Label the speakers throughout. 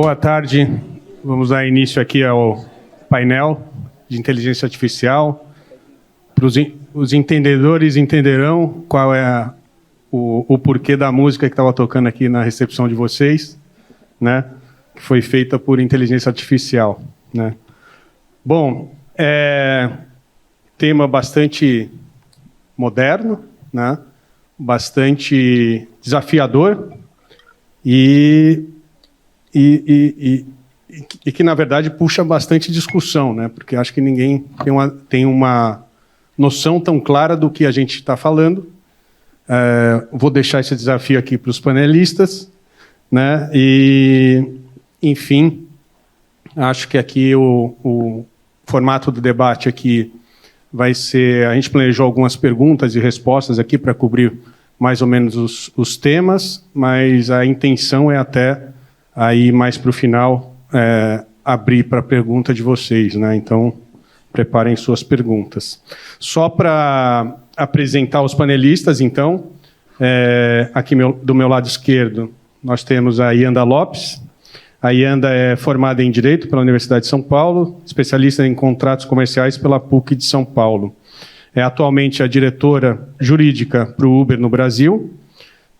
Speaker 1: Boa tarde. Vamos dar início aqui ao painel de inteligência artificial. Os entendedores entenderão qual é o porquê da música que estava tocando aqui na recepção de vocês, né? Que foi feita por inteligência artificial, né? Bom, tema bastante moderno, né? Bastante desafiador e que, na verdade, puxa bastante discussão, né? Porque acho que ninguém tem uma noção tão clara do que a gente está falando. Vou deixar esse desafio aqui para os panelistas, né? E, enfim, acho que aqui o formato do debate aqui vai ser... A gente planejou algumas perguntas e respostas aqui para cobrir mais ou menos os temas, mas a intenção é até aí mais para o final abrir para a pergunta de vocês, né? Então, preparem suas perguntas. Só para apresentar os panelistas, então, aqui do meu lado esquerdo, nós temos a Yanda Lopes. A Yanda é formada em Direito pela Universidade de São Paulo, especialista em contratos comerciais pela PUC de São Paulo. É atualmente a diretora jurídica para o Uber no Brasil,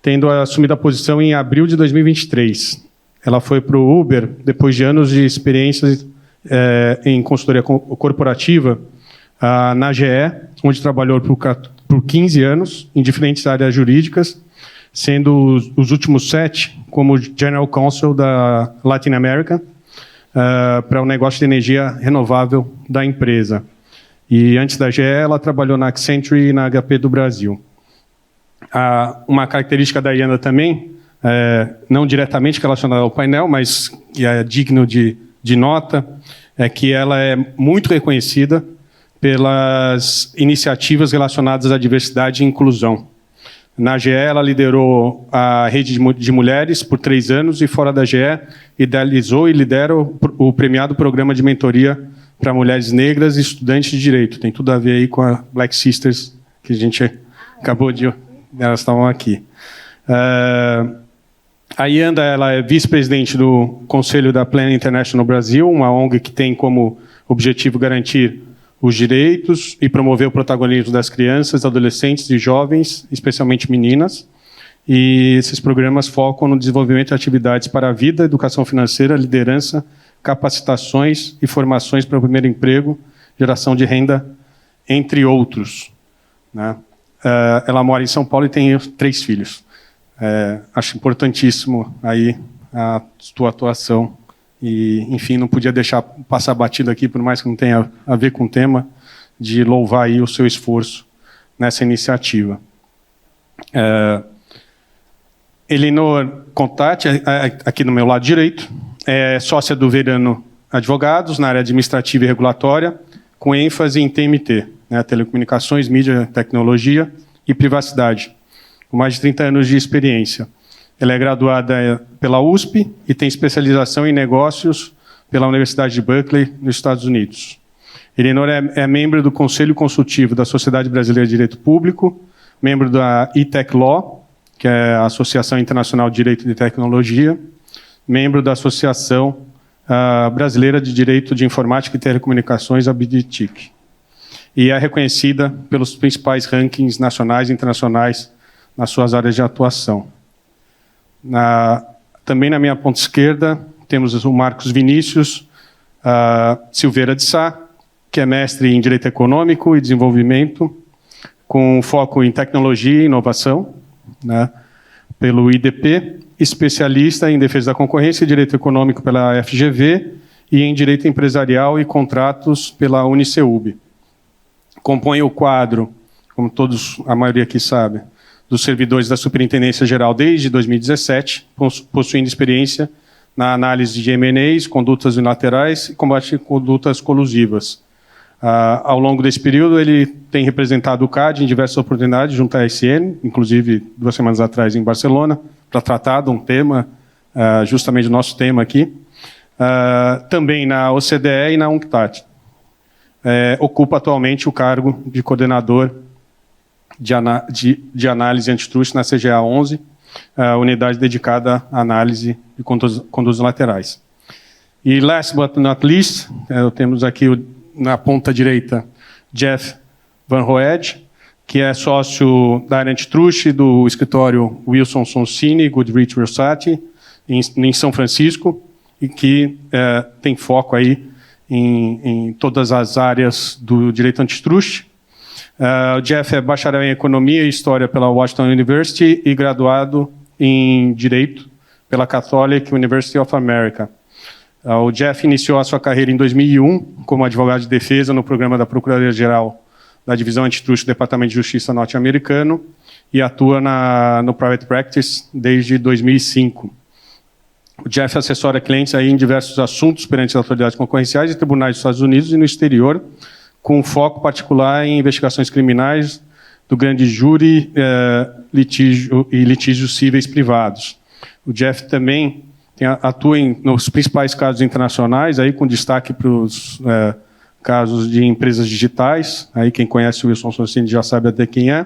Speaker 1: tendo assumido a posição em abril de 2023. Ela foi para o Uber depois de anos de experiências em consultoria corporativa na GE, onde trabalhou por 15 anos em diferentes áreas jurídicas, sendo os últimos 7 como General Counsel da Latin America para o negócio de energia renovável da empresa. E antes da GE, ela trabalhou na Accenture e na HP do Brasil. Uma característica da Yanda também, não diretamente relacionada ao painel, mas que é digno de nota, é que ela é muito reconhecida pelas iniciativas relacionadas à diversidade e inclusão. Na GE, ela liderou a rede de mulheres por 3 anos e, fora da GE, idealizou e lidera o premiado programa de mentoria para mulheres negras e estudantes de direito. Tem tudo a ver aí com a Black Sisters, que a gente acabou de... Elas estavam aqui. A Yanda, ela é vice-presidente do Conselho da Plan International Brasil, uma ONG que tem como objetivo garantir os direitos e promover o protagonismo das crianças, adolescentes e jovens, especialmente meninas. E esses programas focam no desenvolvimento de atividades para a vida, educação financeira, liderança, capacitações e formações para o primeiro emprego, geração de renda, entre outros, né? Ela mora em São Paulo e tem 3 filhos. Acho importantíssimo aí a tua atuação e, enfim, não podia deixar passar batido aqui, por mais que não tenha a ver com o tema, de louvar aí o seu esforço nessa iniciativa. Elinor Contati, aqui no meu lado direito, é sócia do Verano Advogados, na área administrativa e regulatória, com ênfase em TMT, né, telecomunicações, mídia, tecnologia e privacidade, com mais de 30 anos de experiência. Ela é graduada pela USP e tem especialização em negócios pela Universidade de Berkeley, nos Estados Unidos. Elinor é membro do Conselho Consultivo da Sociedade Brasileira de Direito Público, membro da ITEC Law, que é a Associação Internacional de Direito de Tecnologia, membro da Associação Brasileira de Direito de Informática e Telecomunicações, a BDTIC. E é reconhecida pelos principais rankings nacionais e internacionais nas suas áreas de atuação. Também na minha ponta esquerda temos o Marcos Vinícius Silveira de Sá, que é mestre em Direito Econômico e Desenvolvimento, com foco em Tecnologia e Inovação, né, pelo IDP, especialista em Defesa da Concorrência e Direito Econômico pela FGV e em Direito Empresarial e Contratos pela Uniceub. Compõe o quadro, como a maioria aqui sabe, dos servidores da Superintendência Geral desde 2017, possuindo experiência na análise de M&As, condutas unilaterais e combate a condutas colusivas. Ao longo desse período, ele tem representado o CAD em diversas oportunidades junto à SN, inclusive 2 semanas atrás em Barcelona, para tratar de um tema, justamente o nosso tema aqui. Também na OCDE e na UNCTAD. Ocupa atualmente o cargo de coordenador de análise antitruste na CGA 11, unidade dedicada à análise de condutas laterais. E last but not least, temos aqui na ponta direita Jeff Van Hoed, que é sócio da área antitrust do escritório Wilson Sonsini, Goodrich Rosati, em São Francisco, e que tem foco aí em todas as áreas do direito antitrust. O Jeff é bacharel em Economia e História pela Washington University e graduado em Direito pela Catholic University of America. O Jeff iniciou a sua carreira em 2001 como advogado de defesa no programa da Procuradoria-Geral da Divisão Antitrust do Departamento de Justiça norte-americano e atua no Private Practice desde 2005. O Jeff assessora clientes aí em diversos assuntos perante as autoridades concorrenciais e tribunais dos Estados Unidos e no exterior, com foco particular em investigações criminais do grande júri litígios cíveis privados. O Jeff também atua nos principais casos internacionais, aí com destaque para os casos de empresas digitais. Aí quem conhece o Wilson Sonsini já sabe até quem é.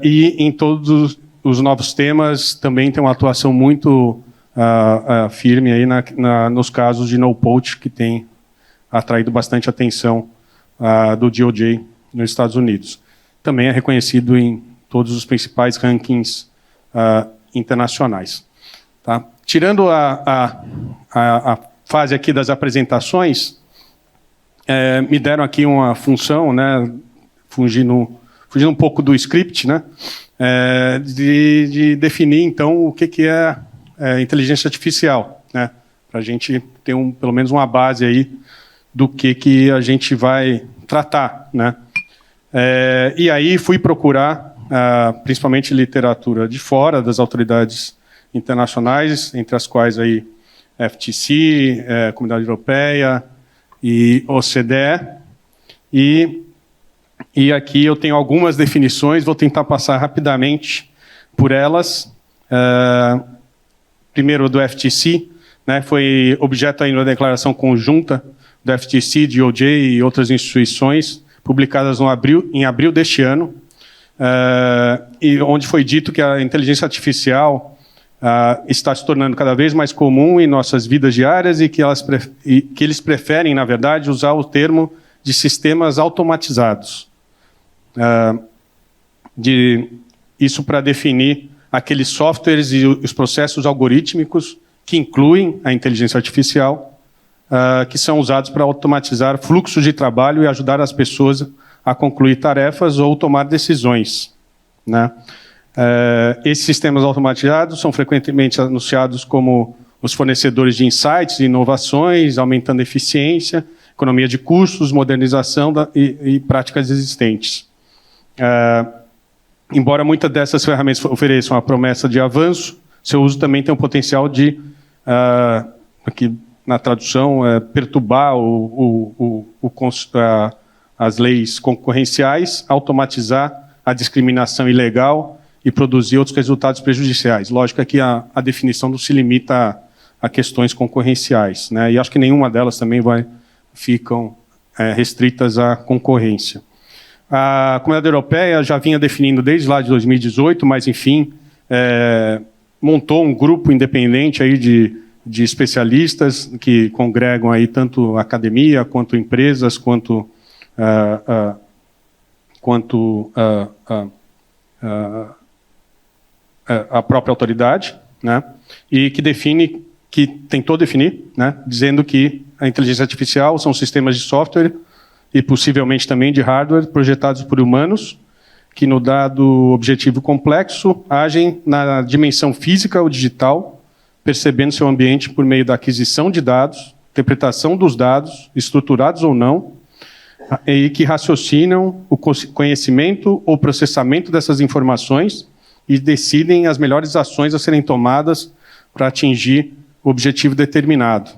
Speaker 1: E em todos os novos temas também tem uma atuação muito firme aí nos casos de no-poach, que tem atraído bastante atenção do DOJ nos Estados Unidos. Também é reconhecido em todos os principais rankings internacionais. Tá? Tirando a fase aqui das apresentações, me deram aqui uma função, né, fugindo um pouco do script, né, de definir, então, o que é inteligência artificial, né, para a gente ter pelo menos uma base aí do que a gente vai tratar, né. E aí fui procurar, principalmente literatura de fora das autoridades internacionais, entre as quais aí FTC, Comunidade Europeia e OCDE. E aqui eu tenho algumas definições, vou tentar passar rapidamente por elas. Primeiro, do FTC, né, foi objeto aí da declaração conjunta do FTC, DOJ e outras instituições, publicadas em abril deste ano, e onde foi dito que a inteligência artificial está se tornando cada vez mais comum em nossas vidas diárias e que eles preferem, na verdade, usar o termo de sistemas automatizados. Isso para definir aqueles softwares e os processos algorítmicos que incluem a inteligência artificial, que são usados para automatizar fluxos de trabalho e ajudar as pessoas a concluir tarefas ou tomar decisões, né? Esses sistemas automatizados são frequentemente anunciados como os fornecedores de insights e inovações, aumentando a eficiência, economia de custos, modernização e práticas existentes. Embora muitas dessas ferramentas ofereçam a promessa de avanço, seu uso também tem o potencial de, aqui na tradução, perturbar as leis concorrenciais, automatizar a discriminação ilegal e produzir outros resultados prejudiciais. Lógico que a definição não se limita a questões concorrenciais, né? E acho que nenhuma delas também ficam restritas à concorrência. A Comunidade Europeia já vinha definindo desde lá de 2018, mas, enfim, montou um grupo independente aí de especialistas que congregam aí tanto academia, quanto empresas, quanto a própria autoridade, né, e que tentou definir, né, dizendo que a inteligência artificial são sistemas de software e possivelmente também de hardware projetados por humanos que, no dado objetivo complexo, agem na dimensão física ou digital, percebendo seu ambiente por meio da aquisição de dados, interpretação dos dados, estruturados ou não, e que raciocinam o conhecimento ou processamento dessas informações e decidem as melhores ações a serem tomadas para atingir o objetivo determinado,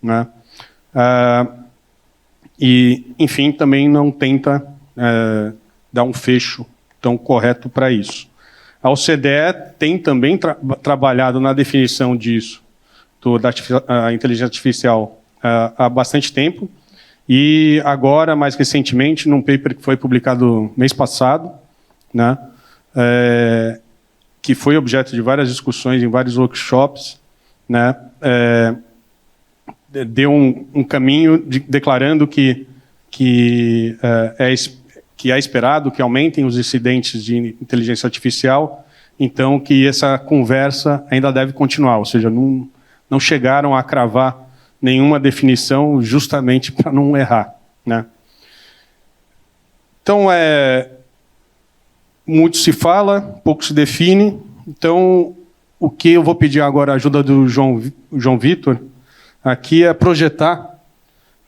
Speaker 1: né? E, enfim, também não tenta dar um fecho tão correto para isso. A OCDE tem também trabalhado na definição disso, da inteligência artificial, há bastante tempo, e agora, mais recentemente, num paper que foi publicado mês passado, né, que foi objeto de várias discussões em vários workshops, né, deu um caminho declarando que é esperado que aumentem os incidentes de inteligência artificial, então que essa conversa ainda deve continuar, ou seja, não chegaram a cravar nenhuma definição justamente para não errar, né? Então, muito se fala, pouco se define. Então, o que eu vou pedir agora a ajuda do João Vitor aqui é projetar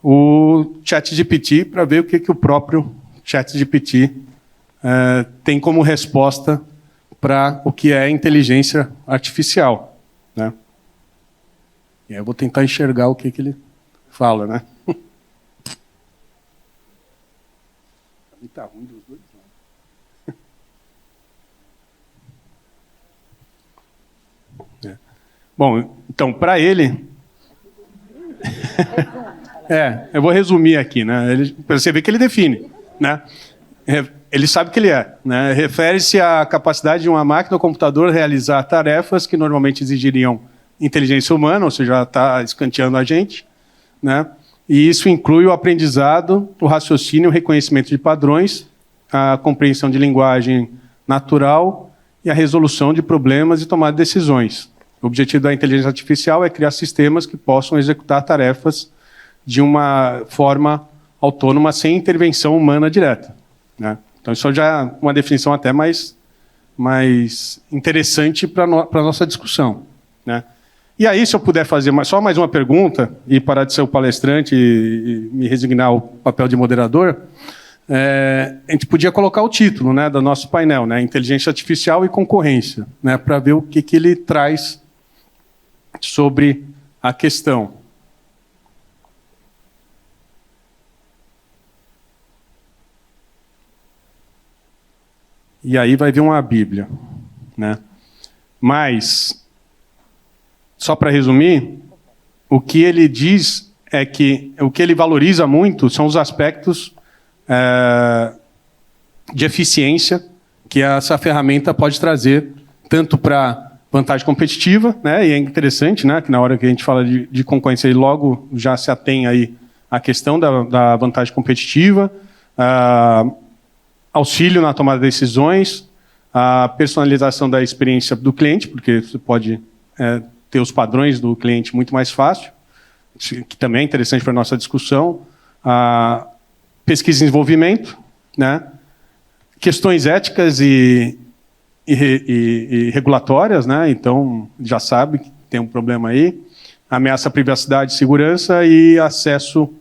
Speaker 1: o ChatGPT para ver o que o próprio ChatGPT tem como resposta para o que é inteligência artificial, né? E aí eu vou tentar enxergar o que ele fala, né? Está ruim dos dois lados. Bom, então, para ele... eu vou resumir aqui, né? Para você ver que ele define, né? Ele sabe o que ele é, né? Refere-se à capacidade de uma máquina ou computador realizar tarefas que normalmente exigiriam inteligência humana, ou seja, está escanteando a gente, né? E isso inclui o aprendizado, o raciocínio, o reconhecimento de padrões, a compreensão de linguagem natural e a resolução de problemas e tomada de decisões. O objetivo da inteligência artificial é criar sistemas que possam executar tarefas de uma forma autônoma, sem intervenção humana direta, né? Então, isso já é uma definição até mais interessante para a nossa discussão, né? E aí, se eu puder fazer só mais uma pergunta, e parar de ser o palestrante e me resignar ao papel de moderador, a gente podia colocar o título, né, do nosso painel, né, Inteligência Artificial e Concorrência, né, para ver o que ele traz sobre a questão. E aí vai vir uma Bíblia, né? Mas, só para resumir, o que ele diz é que o que ele valoriza muito são os aspectos de eficiência que essa ferramenta pode trazer, tanto para vantagem competitiva, né? E é interessante, né, que na hora que a gente fala de concorrência, ele logo já se atém aí à questão da vantagem competitiva, auxílio na tomada de decisões, a personalização da experiência do cliente, porque você pode ter os padrões do cliente muito mais fácil, que também é interessante para a nossa discussão, a pesquisa e desenvolvimento, né? Questões éticas e regulatórias, né? Então, já sabe que tem um problema aí, ameaça à privacidade e segurança e acesso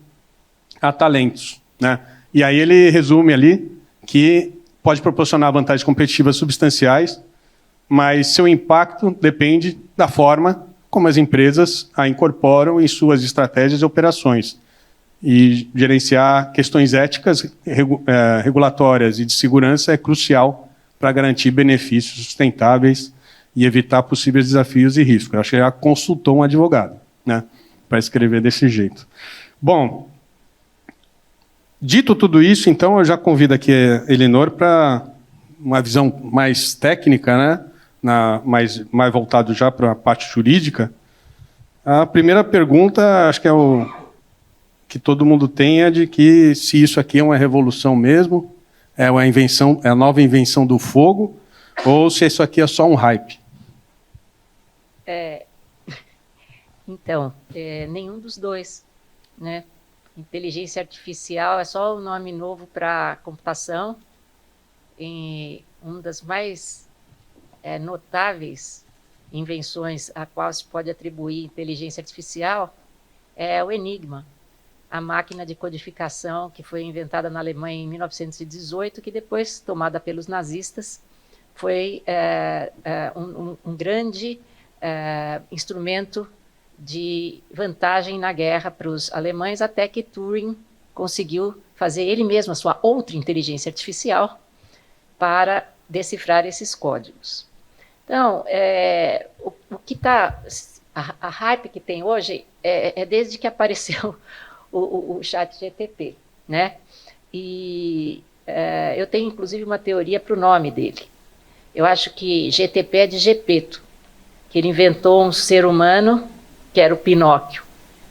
Speaker 1: a talentos, né? E aí ele resume ali que pode proporcionar vantagens competitivas substanciais, mas seu impacto depende da forma como as empresas a incorporam em suas estratégias e operações. E gerenciar questões éticas, regulatórias e de segurança é crucial para garantir benefícios sustentáveis e evitar possíveis desafios e riscos. Eu acho que já consultou um advogado, né, para escrever desse jeito. Bom, dito tudo isso, então, eu já convido aqui a Elinor para uma visão mais técnica, né, mais voltado já para a parte jurídica. A primeira pergunta, acho que é o que todo mundo tem, é de que se isso aqui é uma revolução mesmo, é uma invenção, é a nova invenção do fogo, ou se isso aqui é só um hype.
Speaker 2: Então, nenhum dos dois, né? Inteligência artificial é só um nome novo para computação, e uma das mais notáveis invenções a qual se pode atribuir inteligência artificial é o Enigma, a máquina de codificação que foi inventada na Alemanha em 1918, que depois, tomada pelos nazistas, foi um grande instrumento de vantagem na guerra para os alemães, até que Turing conseguiu fazer ele mesmo a sua outra inteligência artificial para decifrar esses códigos. Então, o que está... A hype que tem hoje é desde que apareceu o ChatGPT, né? E eu tenho, inclusive, uma teoria para o nome dele. Eu acho que GTP é de Gepeto, que ele inventou um ser humano, que era o Pinóquio,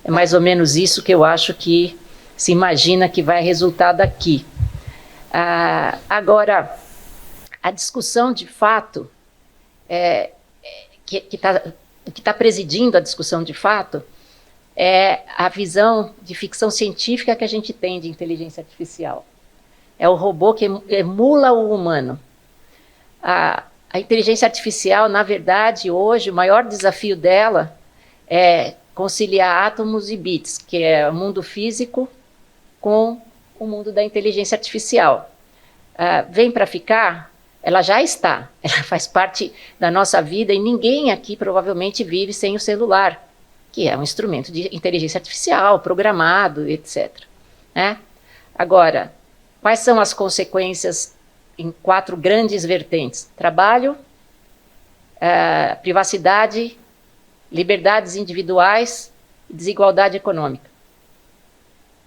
Speaker 2: É mais ou menos isso que eu acho que se imagina que vai resultar daqui. Agora, a discussão de fato, que está presidindo a discussão de fato, é a visão de ficção científica que a gente tem de inteligência artificial. É o robô que emula o humano. A inteligência artificial, na verdade, hoje, o maior desafio dela é conciliar átomos e bits, que é o mundo físico com o mundo da inteligência artificial. Vem para ficar? Ela já está. Ela faz parte da nossa vida e ninguém aqui provavelmente vive sem o celular, que é um instrumento de inteligência artificial, programado, etc. Né? Agora, quais são as consequências em 4 grandes vertentes? Trabalho, privacidade, liberdades individuais e desigualdade econômica.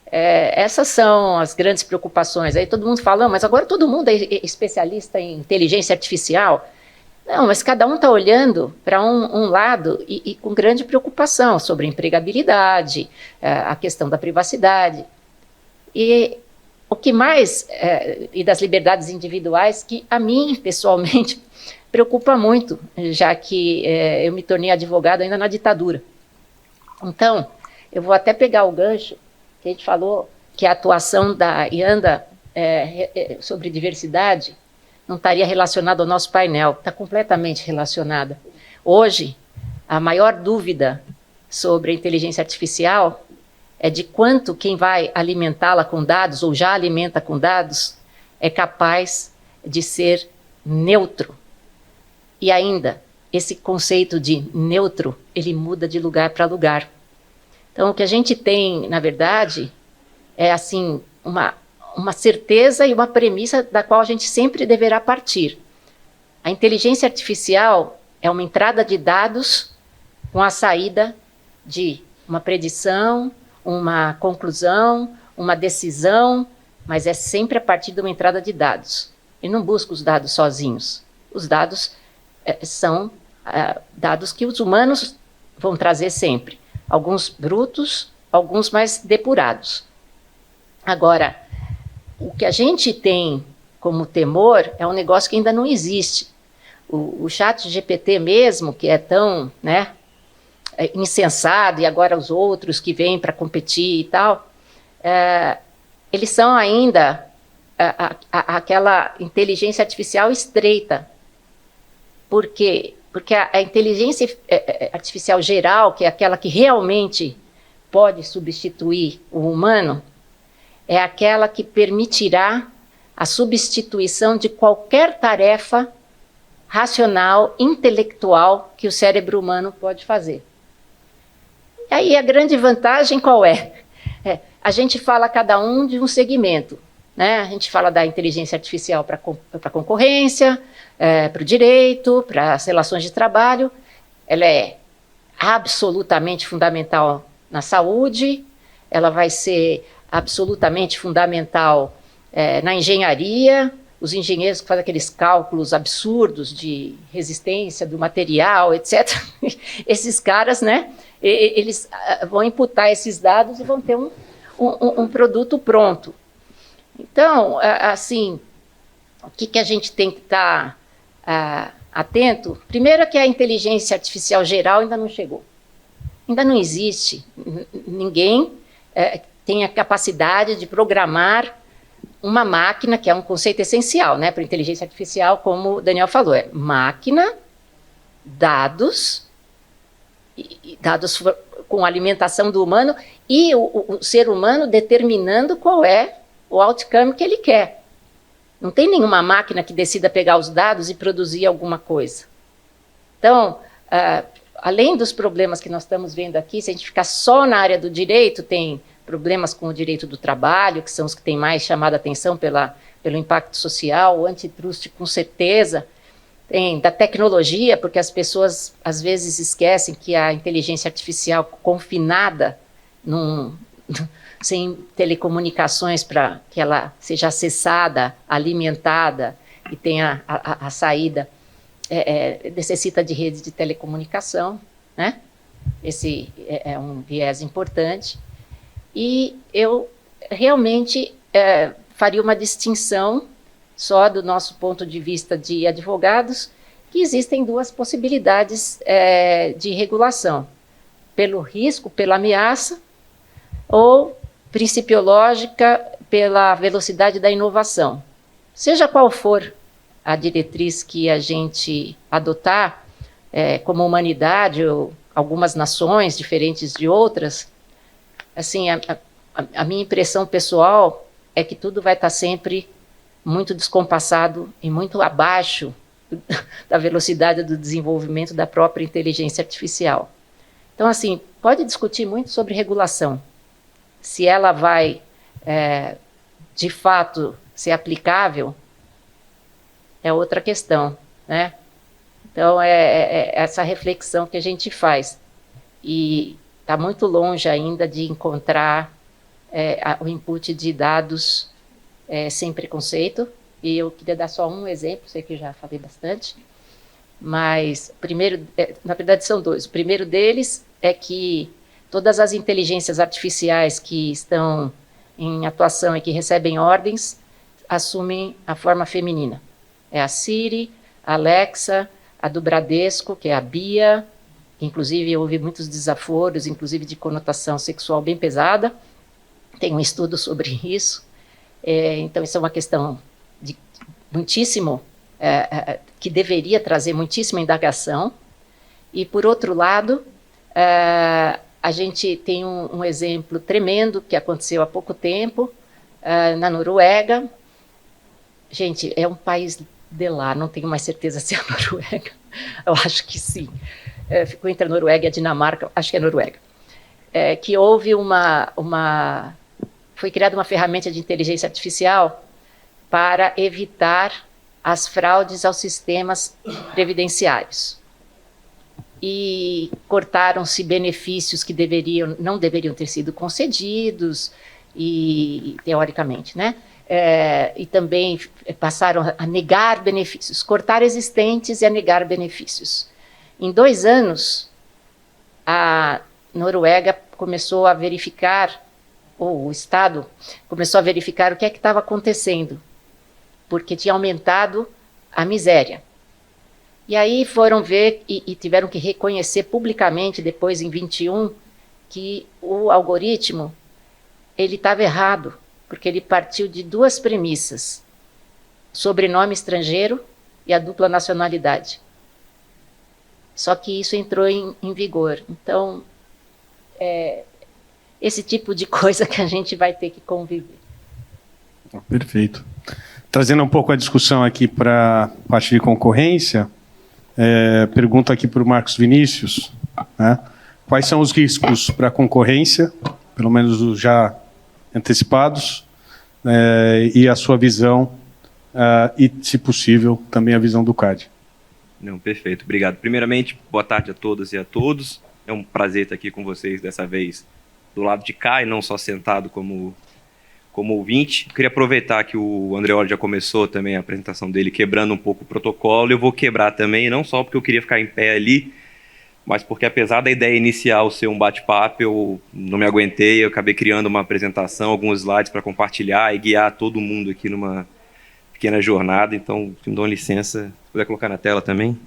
Speaker 2: Essas são as grandes preocupações. Aí todo mundo fala, mas agora todo mundo é especialista em inteligência artificial. Não, mas cada um está olhando para um lado e com grande preocupação sobre a empregabilidade, a questão da privacidade. E o que mais, e das liberdades individuais, que a mim, pessoalmente, preocupa muito, já que eu me tornei advogado ainda na ditadura. Então, eu vou até pegar o gancho que a gente falou, que a atuação da IANDA sobre diversidade não estaria relacionada ao nosso painel, está completamente relacionada. Hoje, a maior dúvida sobre a inteligência artificial é de quanto quem vai alimentá-la com dados, ou já alimenta com dados, é capaz de ser neutro. E ainda, esse conceito de neutro, ele muda de lugar para lugar. Então, o que a gente tem, na verdade, é assim, uma certeza e uma premissa da qual a gente sempre deverá partir. A inteligência artificial é uma entrada de dados com a saída de uma predição, uma conclusão, uma decisão, mas é sempre a partir de uma entrada de dados. Ele não busca os dados sozinhos. Os dados são dados que os humanos vão trazer sempre. Alguns brutos, alguns mais depurados. Agora, o que a gente tem como temor é um negócio que ainda não existe. O chat GPT mesmo, que é tão insensado, e agora os outros que vêm para competir e tal, eles são ainda aquela inteligência artificial estreita. Por quê? Porque a inteligência artificial geral, que é aquela que realmente pode substituir o humano, é aquela que permitirá a substituição de qualquer tarefa racional, intelectual que o cérebro humano pode fazer. E aí a grande vantagem qual é? A gente fala cada um de um segmento. Né? A gente fala da inteligência artificial para a concorrência, para o direito, para as relações de trabalho. Ela é absolutamente fundamental na saúde, ela vai ser absolutamente fundamental na engenharia, os engenheiros que fazem aqueles cálculos absurdos de resistência do material, etc. Esses caras, né, eles vão imputar esses dados e vão ter um produto pronto. Então, assim, o que a gente tem que estar atento? Primeiro é que a inteligência artificial geral ainda não chegou. Ainda não existe. Ninguém tem a capacidade de programar uma máquina, que é um conceito essencial, né, para a inteligência artificial, como o Daniel falou, é máquina, dados, e dados com alimentação do humano, e o ser humano determinando qual é o outcome que ele quer. Não tem nenhuma máquina que decida pegar os dados e produzir alguma coisa. Então, além dos problemas que nós estamos vendo aqui, se a gente ficar só na área do direito, tem problemas com o direito do trabalho, que são os que têm mais chamado a atenção pelo impacto social, o antitrust com certeza, tem da tecnologia, porque as pessoas às vezes esquecem que a inteligência artificial confinada, sem telecomunicações para que ela seja acessada, alimentada e tenha a saída, necessita de redes de telecomunicação, né? esse é um viés importante. E eu realmente faria uma distinção, só do nosso ponto de vista de advogados, que existem duas possibilidades de regulação: pelo risco, pela ameaça, ou principiológica, pela velocidade da inovação. Seja qual for a diretriz que a gente adotar, como humanidade ou algumas nações diferentes de outras, assim, a minha impressão pessoal é que tudo vai estar sempre muito descompassado e muito abaixo da velocidade do desenvolvimento da própria inteligência artificial. Então, assim, pode discutir muito sobre regulação. Se ela vai, de fato, ser aplicável, é outra questão, né? Então, é essa reflexão que a gente faz. E está muito longe ainda de encontrar o input de dados sem preconceito. E eu queria dar só um exemplo, sei que já falei bastante, mas primeiro, na verdade são dois. O primeiro deles é que todas as inteligências artificiais que estão em atuação e que recebem ordens assumem a forma feminina. É a Siri, a Alexa, a do Bradesco, que é a Bia, que inclusive houve muitos desaforos, inclusive de conotação sexual bem pesada. Tem um estudo sobre isso. Então, isso é uma questão de muitíssimo, que deveria trazer muitíssima indagação. E, por outro lado, a gente tem um exemplo tremendo que aconteceu há pouco tempo, na Noruega. Gente, é um país de lá, não tenho mais certeza se é a Noruega. Eu acho que sim. Ficou entre a Noruega e a Dinamarca, acho que é a Noruega. Que houve foi criada uma ferramenta de inteligência artificial para evitar as fraudes aos sistemas previdenciários. E cortaram-se benefícios que não deveriam ter sido concedidos, teoricamente, né? E também passaram a negar benefícios, cortar existentes e a negar benefícios. Em 2 anos, a Noruega começou a verificar, ou o Estado começou a verificar o que estava acontecendo, porque tinha aumentado a miséria. E aí foram ver e tiveram que reconhecer publicamente, depois em 21, que o algoritmo ele estava errado, porque ele partiu de 2 premissas: sobrenome estrangeiro e a dupla nacionalidade. Só que isso entrou em vigor. Então, esse tipo de coisa que a gente vai ter que conviver.
Speaker 1: Perfeito. Trazendo um pouco a discussão aqui para a parte de concorrência, pergunta aqui para o Marcos Vinícius, né? Quais são os riscos para a concorrência, pelo menos os já antecipados, e a sua visão, e, se possível, também a visão do CAD.
Speaker 3: Não, perfeito, obrigado. Primeiramente, boa tarde a todas e a todos. É um prazer estar aqui com vocês, dessa vez do lado de cá, e não só sentado como ouvinte. Eu queria aproveitar que o Andreoli já começou também a apresentação dele quebrando um pouco o protocolo. Eu vou quebrar também, não só porque eu queria ficar em pé ali, mas porque, apesar da ideia inicial ser um bate-papo, eu não me aguentei, eu acabei criando uma apresentação, alguns slides para compartilhar e guiar todo mundo aqui numa pequena jornada. Então, me dão licença, se puder colocar na tela também.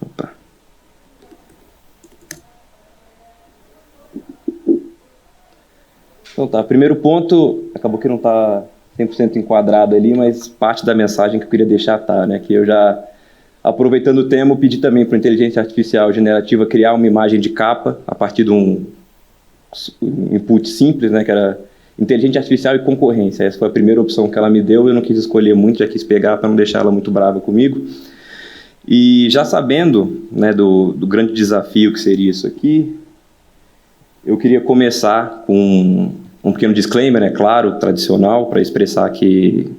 Speaker 3: Opa. Então tá, primeiro ponto, acabou que não está 100% enquadrado ali, mas parte da mensagem que eu queria deixar tá, né? Que eu já, aproveitando o tema, pedi também para a inteligência artificial generativa criar uma imagem de capa a partir de um input simples, né? Que era inteligência artificial e concorrência. Essa foi a primeira opção que ela me deu, eu não quis escolher muito, já quis pegar para não deixar ela muito brava comigo. E já sabendo, né, do grande desafio que seria isso aqui, eu queria começar com um pequeno disclaimer, né, claro, tradicional, para expressar que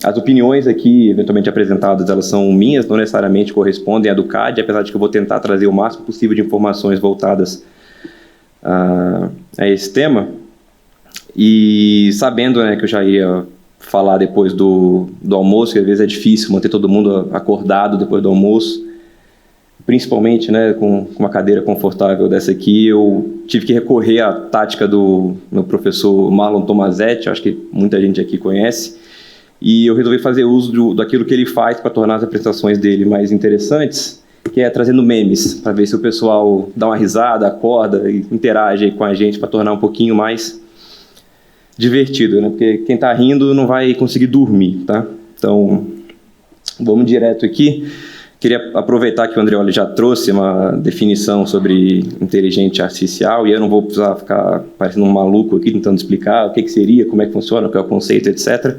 Speaker 3: as opiniões aqui, eventualmente apresentadas, elas são minhas, não necessariamente correspondem à do CAD, apesar de que eu vou tentar trazer o máximo possível de informações voltadas a esse tema. E sabendo, né, que eu já ia falar depois do almoço, que às vezes é difícil manter todo mundo acordado depois do almoço, principalmente, né, com uma cadeira confortável dessa aqui. Eu tive que recorrer à tática do meu professor Marlon Tomazetti, acho que muita gente aqui conhece, e eu resolvi fazer uso daquilo que ele faz para tornar as apresentações dele mais interessantes, que é trazendo memes, para ver se o pessoal dá uma risada, acorda e interage aí com a gente para tornar um pouquinho mais divertido, né? Porque quem está rindo não vai conseguir dormir, tá? Então, vamos direto aqui. Queria aproveitar que o Andreoli já trouxe uma definição sobre inteligência artificial, e eu não vou precisar ficar parecendo um maluco aqui tentando explicar o que seria, como é que funciona, o que é o conceito, etc.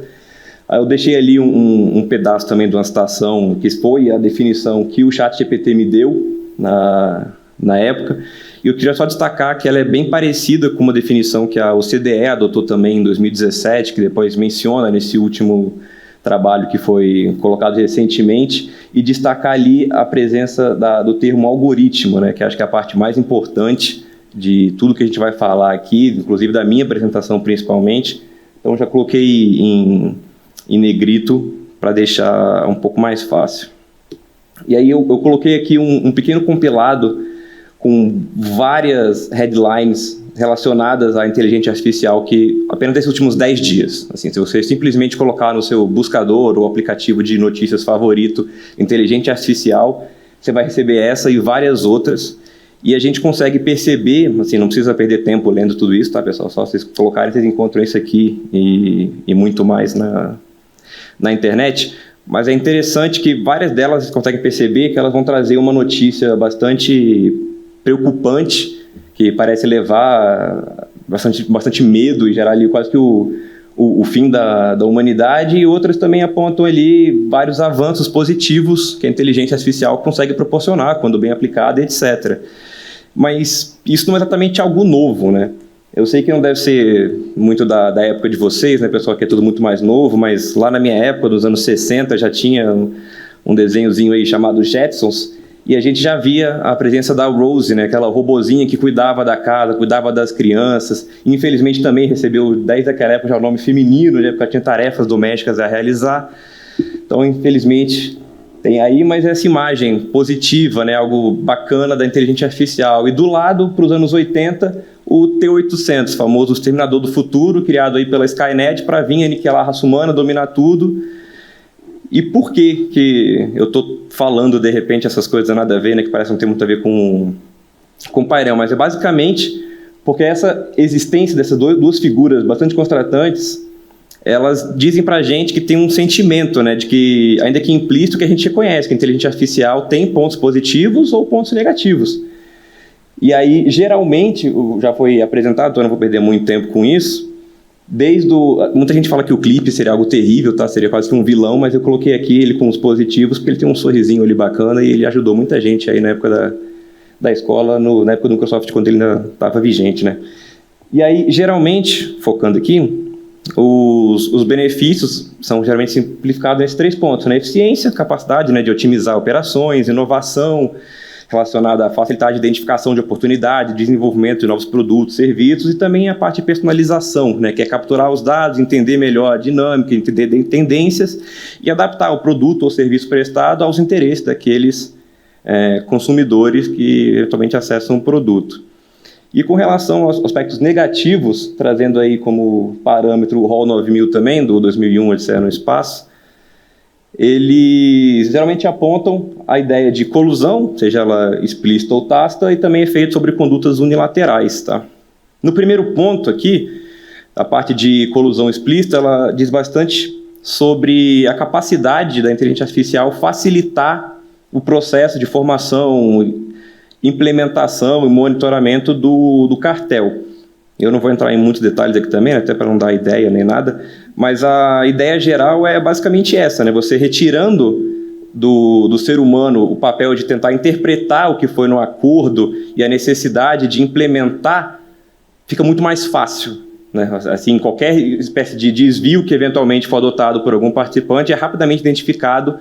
Speaker 3: Aí eu deixei ali um pedaço também de uma citação, que foi a definição que o ChatGPT me deu na época. E eu queria só destacar que ela é bem parecida com uma definição que a OCDE adotou também em 2017, que depois menciona nesse último trabalho que foi colocado recentemente, e destacar ali a presença do termo algoritmo, né, que acho que é a parte mais importante de tudo que a gente vai falar aqui, inclusive da minha apresentação principalmente. Então já coloquei em negrito para deixar um pouco mais fácil. E aí eu coloquei aqui um pequeno compilado com várias headlines relacionadas à inteligência artificial que apenas desses últimos 10 dias. Assim, se você simplesmente colocar no seu buscador ou aplicativo de notícias favorito inteligência artificial, você vai receber essa e várias outras. E a gente consegue perceber, assim, não precisa perder tempo lendo tudo isso, tá, pessoal? Só vocês colocarem, vocês encontram isso aqui e muito mais na internet. Mas é interessante que várias delas vocês conseguem perceber que elas vão trazer uma notícia bastante preocupante, que parece levar bastante medo e gerar ali quase que o fim da humanidade, e outras também apontam ali vários avanços positivos que a inteligência artificial consegue proporcionar, quando bem aplicada, etc. Mas isso não é exatamente algo novo, né? Eu sei que não deve ser muito da época de vocês, né, pessoal, que é tudo muito mais novo, mas lá na minha época, dos anos 60, já tinha um desenhozinho aí chamado Jetsons, e a gente já via a presença da Rose, né, aquela robozinha que cuidava da casa, cuidava das crianças. Infelizmente também recebeu, desde aquela época, já o nome feminino, já porque tinha tarefas domésticas a realizar. Então, infelizmente, tem aí, mas essa imagem positiva, né, algo bacana da inteligência artificial. E do lado, para os anos 80, o T-800, famoso Exterminador do Futuro, criado aí pela Skynet para vir aniquilar a raça humana, dominar tudo. E por que eu estou falando, de repente, essas coisas nada a ver, né, que parece não ter muito a ver com painel, mas é basicamente porque essa existência dessas duas figuras bastante contrastantes, elas dizem para a gente que tem um sentimento, né, de que, ainda que implícito, que a gente reconhece que a inteligência artificial tem pontos positivos ou pontos negativos. E aí, geralmente, já foi apresentado, então eu não vou perder muito tempo com isso, muita gente fala que o clipe seria algo terrível, tá? Seria quase que um vilão, mas eu coloquei aqui ele com os positivos, porque ele tem um sorrisinho ali bacana e ele ajudou muita gente aí na época da escola, na época do Microsoft, quando ele ainda estava vigente, né? E aí, geralmente, focando aqui, os benefícios são geralmente simplificados nesses 3 pontos, né? Eficiência, capacidade, né, de otimizar operações, inovação, relacionada à facilitar a identificação de oportunidade, desenvolvimento de novos produtos, serviços, e também a parte de personalização, né, que é capturar os dados, entender melhor a dinâmica, entender tendências e adaptar o produto ou serviço prestado aos interesses daqueles consumidores que eventualmente acessam o produto. E com relação aos aspectos negativos, trazendo aí como parâmetro o HAL 9000 também, do 2001, Odisseia no Espaço, eles geralmente apontam a ideia de colusão, seja ela explícita ou tácita, e também efeitos sobre condutas unilaterais. Tá? No primeiro ponto aqui, a parte de colusão explícita, ela diz bastante sobre a capacidade da inteligência artificial facilitar o processo de formação, implementação e monitoramento do cartel. Eu não vou entrar em muitos detalhes aqui também, até para não dar ideia nem nada, mas a ideia geral é basicamente essa, né? Você retirando do ser humano o papel de tentar interpretar o que foi no acordo e a necessidade de implementar, fica muito mais fácil, né? Assim, qualquer espécie de desvio que eventualmente for adotado por algum participante é rapidamente identificado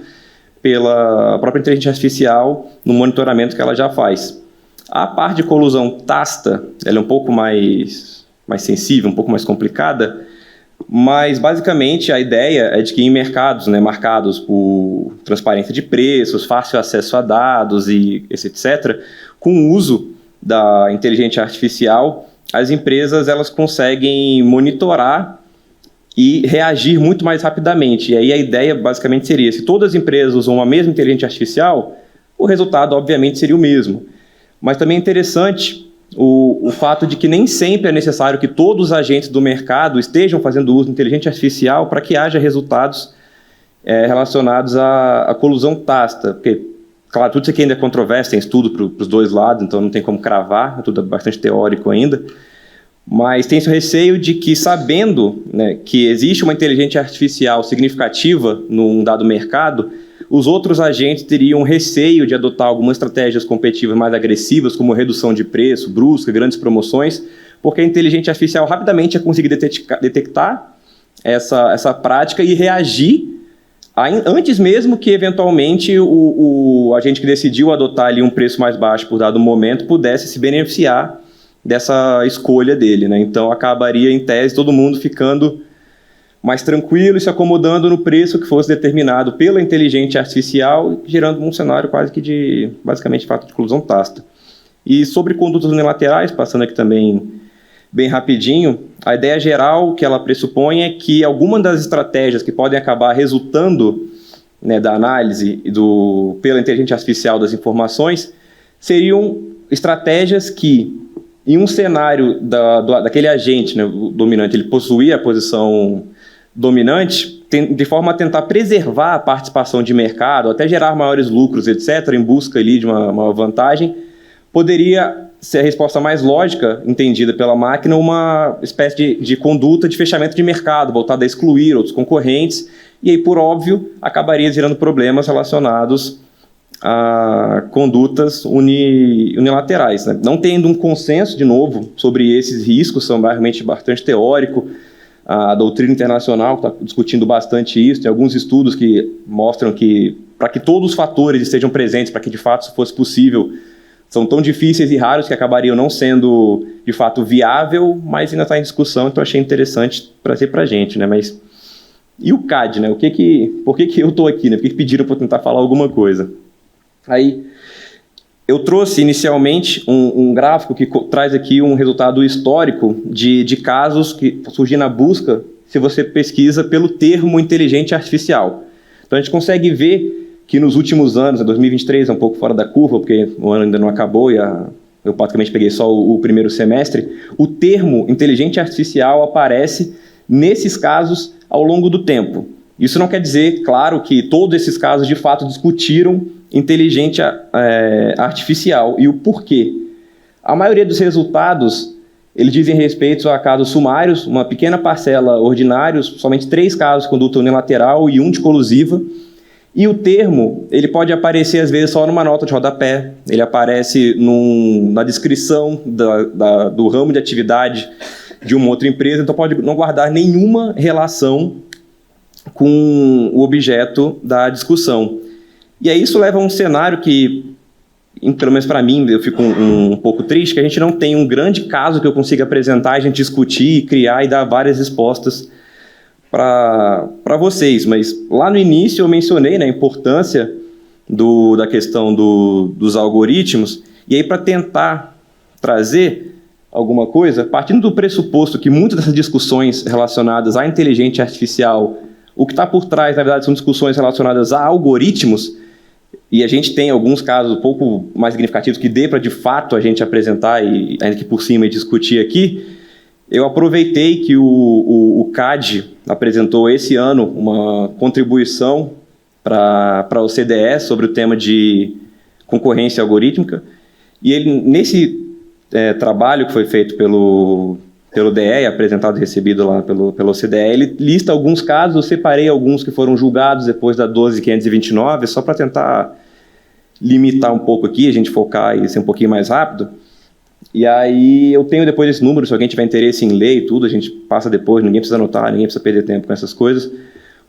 Speaker 3: pela própria inteligência artificial no monitoramento que ela já faz. A parte de colusão tácita, ela é um pouco mais sensível, um pouco mais complicada, Mas, basicamente, a ideia é de que em mercados, né, marcados por transparência de preços, fácil acesso a dados e etc., com o uso da inteligência artificial, as empresas elas conseguem monitorar e reagir muito mais rapidamente. E aí a ideia, basicamente, seria, se todas as empresas usam a mesma inteligência artificial, o resultado, obviamente, seria o mesmo. Mas também é interessante o fato de que nem sempre é necessário que todos os agentes do mercado estejam fazendo uso de inteligência artificial para que haja resultados relacionados à colusão tácita. Porque, claro, tudo isso aqui ainda é controverso, tem estudo para os dois lados, então não tem como cravar, é tudo bastante teórico ainda. Mas tem esse receio de que, sabendo, né, que existe uma inteligência artificial significativa num dado mercado, os outros agentes teriam receio de adotar algumas estratégias competitivas mais agressivas, como redução de preço, brusca, grandes promoções, porque a inteligência artificial rapidamente ia conseguir detectar essa prática e reagir antes mesmo que, eventualmente, o agente que decidiu adotar ali um preço mais baixo por dado momento pudesse se beneficiar dessa escolha dele, né? Então, acabaria, em tese, todo mundo ficando mais tranquilo e se acomodando no preço que fosse determinado pela inteligência artificial, gerando um cenário quase que de, basicamente, fato de exclusão tácita. E sobre condutas unilaterais, passando aqui também bem rapidinho, a ideia geral que ela pressupõe é que alguma das estratégias que podem acabar resultando, né, da análise pela inteligência artificial das informações seriam estratégias que, em um cenário daquele agente, né, dominante, ele possuía a posição dominante, de forma a tentar preservar a participação de mercado, até gerar maiores lucros, etc., em busca ali de uma vantagem, poderia ser a resposta mais lógica, entendida pela máquina, uma espécie de conduta de fechamento de mercado, voltada a excluir outros concorrentes, e aí, por óbvio, acabaria gerando problemas relacionados a condutas unilaterais, né? Não tendo um consenso, de novo, sobre esses riscos, são realmente bastante teórico. A doutrina internacional está discutindo bastante isso, tem alguns estudos que mostram que, para que todos os fatores estejam presentes, para que de fato isso fosse possível, são tão difíceis e raros que acabariam não sendo de fato viável, mas ainda está em discussão, então achei interessante trazer para a gente, né? Mas e o CAD, né? Por que eu estou aqui, né? Por que pediram para eu tentar falar alguma coisa? Aí, eu trouxe inicialmente um gráfico que traz aqui um resultado histórico de casos que surgem na busca se você pesquisa pelo termo inteligência artificial. Então, a gente consegue ver que nos últimos anos, 2023 é um pouco fora da curva, porque o ano ainda não acabou e eu praticamente peguei só o primeiro semestre, o termo inteligência artificial aparece nesses casos ao longo do tempo. Isso não quer dizer, claro, que todos esses casos de fato discutiram inteligência artificial e o porquê. A maioria dos resultados, eles dizem respeito a casos sumários, uma pequena parcela ordinários, somente 3 casos de conduta unilateral e 1 de colusiva. E o termo, ele pode aparecer às vezes só numa nota de rodapé, ele aparece na descrição do ramo de atividade de uma outra empresa, então pode não guardar nenhuma relação com o objeto da discussão. E aí isso leva a um cenário que, pelo menos para mim, eu fico um pouco triste, que a gente não tem um grande caso que eu consiga apresentar, a gente discutir, criar e dar várias respostas para vocês. Mas lá no início eu mencionei, né, a importância da questão dos algoritmos, e aí para tentar trazer alguma coisa, partindo do pressuposto que muitas dessas discussões relacionadas à inteligência artificial, o que está por trás, na verdade, são discussões relacionadas a algoritmos, e a gente tem alguns casos um pouco mais significativos que dê para, de fato, a gente apresentar, e ainda que por cima e discutir aqui. Eu aproveitei que o CAD apresentou esse ano uma contribuição para o CDE sobre o tema de concorrência algorítmica, e ele, nesse trabalho que foi feito pelo DE, apresentado e recebido lá pelo CDE, ele lista alguns casos, eu separei alguns que foram julgados depois da 12.529, só para tentar limitar um pouco aqui, a gente focar e ser um pouquinho mais rápido. E aí eu tenho depois esse número, se alguém tiver interesse em ler e tudo, a gente passa depois, ninguém precisa anotar, ninguém precisa perder tempo com essas coisas.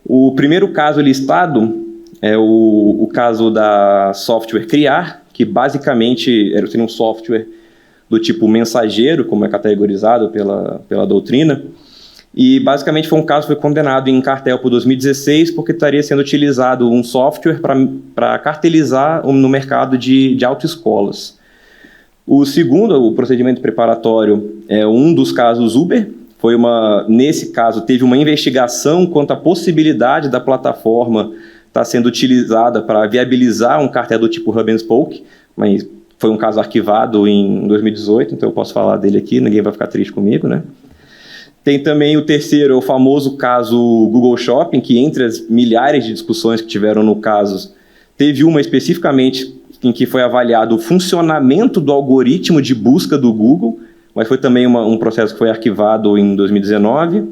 Speaker 3: O primeiro caso listado é o caso da software Criar, que basicamente seria um software do tipo mensageiro, como é categorizado pela doutrina, E basicamente foi um caso que foi condenado em cartel por 2016 porque estaria sendo utilizado um software para cartelizar no mercado de autoescolas. O segundo, o procedimento preparatório, é um dos casos Uber. Nesse caso, teve uma investigação quanto à possibilidade da plataforma estar sendo utilizada para viabilizar um cartel do tipo Hub and Spoke, mas foi um caso arquivado em 2018, então eu posso falar dele aqui, ninguém vai ficar triste comigo, né? Tem também o terceiro, o famoso caso Google Shopping, que entre as milhares de discussões que tiveram no caso, teve uma especificamente em que foi avaliado o funcionamento do algoritmo de busca do Google, mas foi também um processo que foi arquivado em 2019.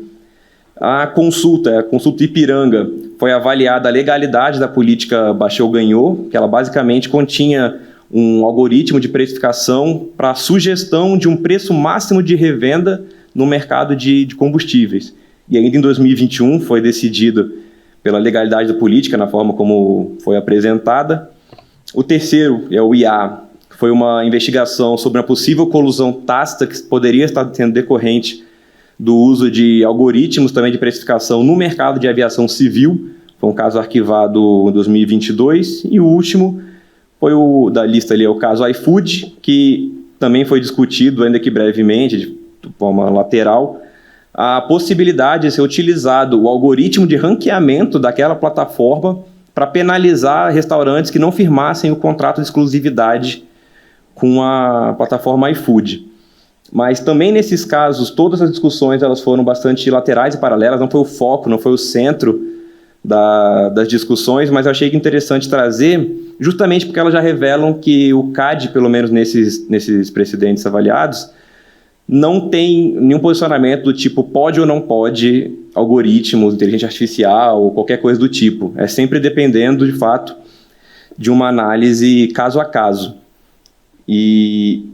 Speaker 3: A consulta Ipiranga, foi avaliada a legalidade da política Baixou-Ganhou, que ela basicamente continha um algoritmo de precificação para a sugestão de um preço máximo de revenda no mercado de combustíveis. E ainda em 2021 foi decidido pela legalidade da política, na forma como foi apresentada. O terceiro é o IA, que foi uma investigação sobre uma possível colusão tácita que poderia estar sendo decorrente do uso de algoritmos também de precificação no mercado de aviação civil. Foi um caso arquivado em 2022. E o último foi da lista ali, é o caso iFood, que também foi discutido, ainda que brevemente, de forma lateral, a possibilidade de ser utilizado o algoritmo de ranqueamento daquela plataforma para penalizar restaurantes que não firmassem o contrato de exclusividade com a plataforma iFood. Mas também nesses casos, todas as discussões elas foram bastante laterais e paralelas, não foi o foco, não foi o centro das discussões, mas eu achei interessante trazer, justamente porque elas já revelam que o CAD, pelo menos nesses precedentes avaliados, não tem nenhum posicionamento do tipo pode ou não pode algoritmos, inteligência artificial ou qualquer coisa do tipo. É sempre dependendo, de fato, de uma análise caso a caso. E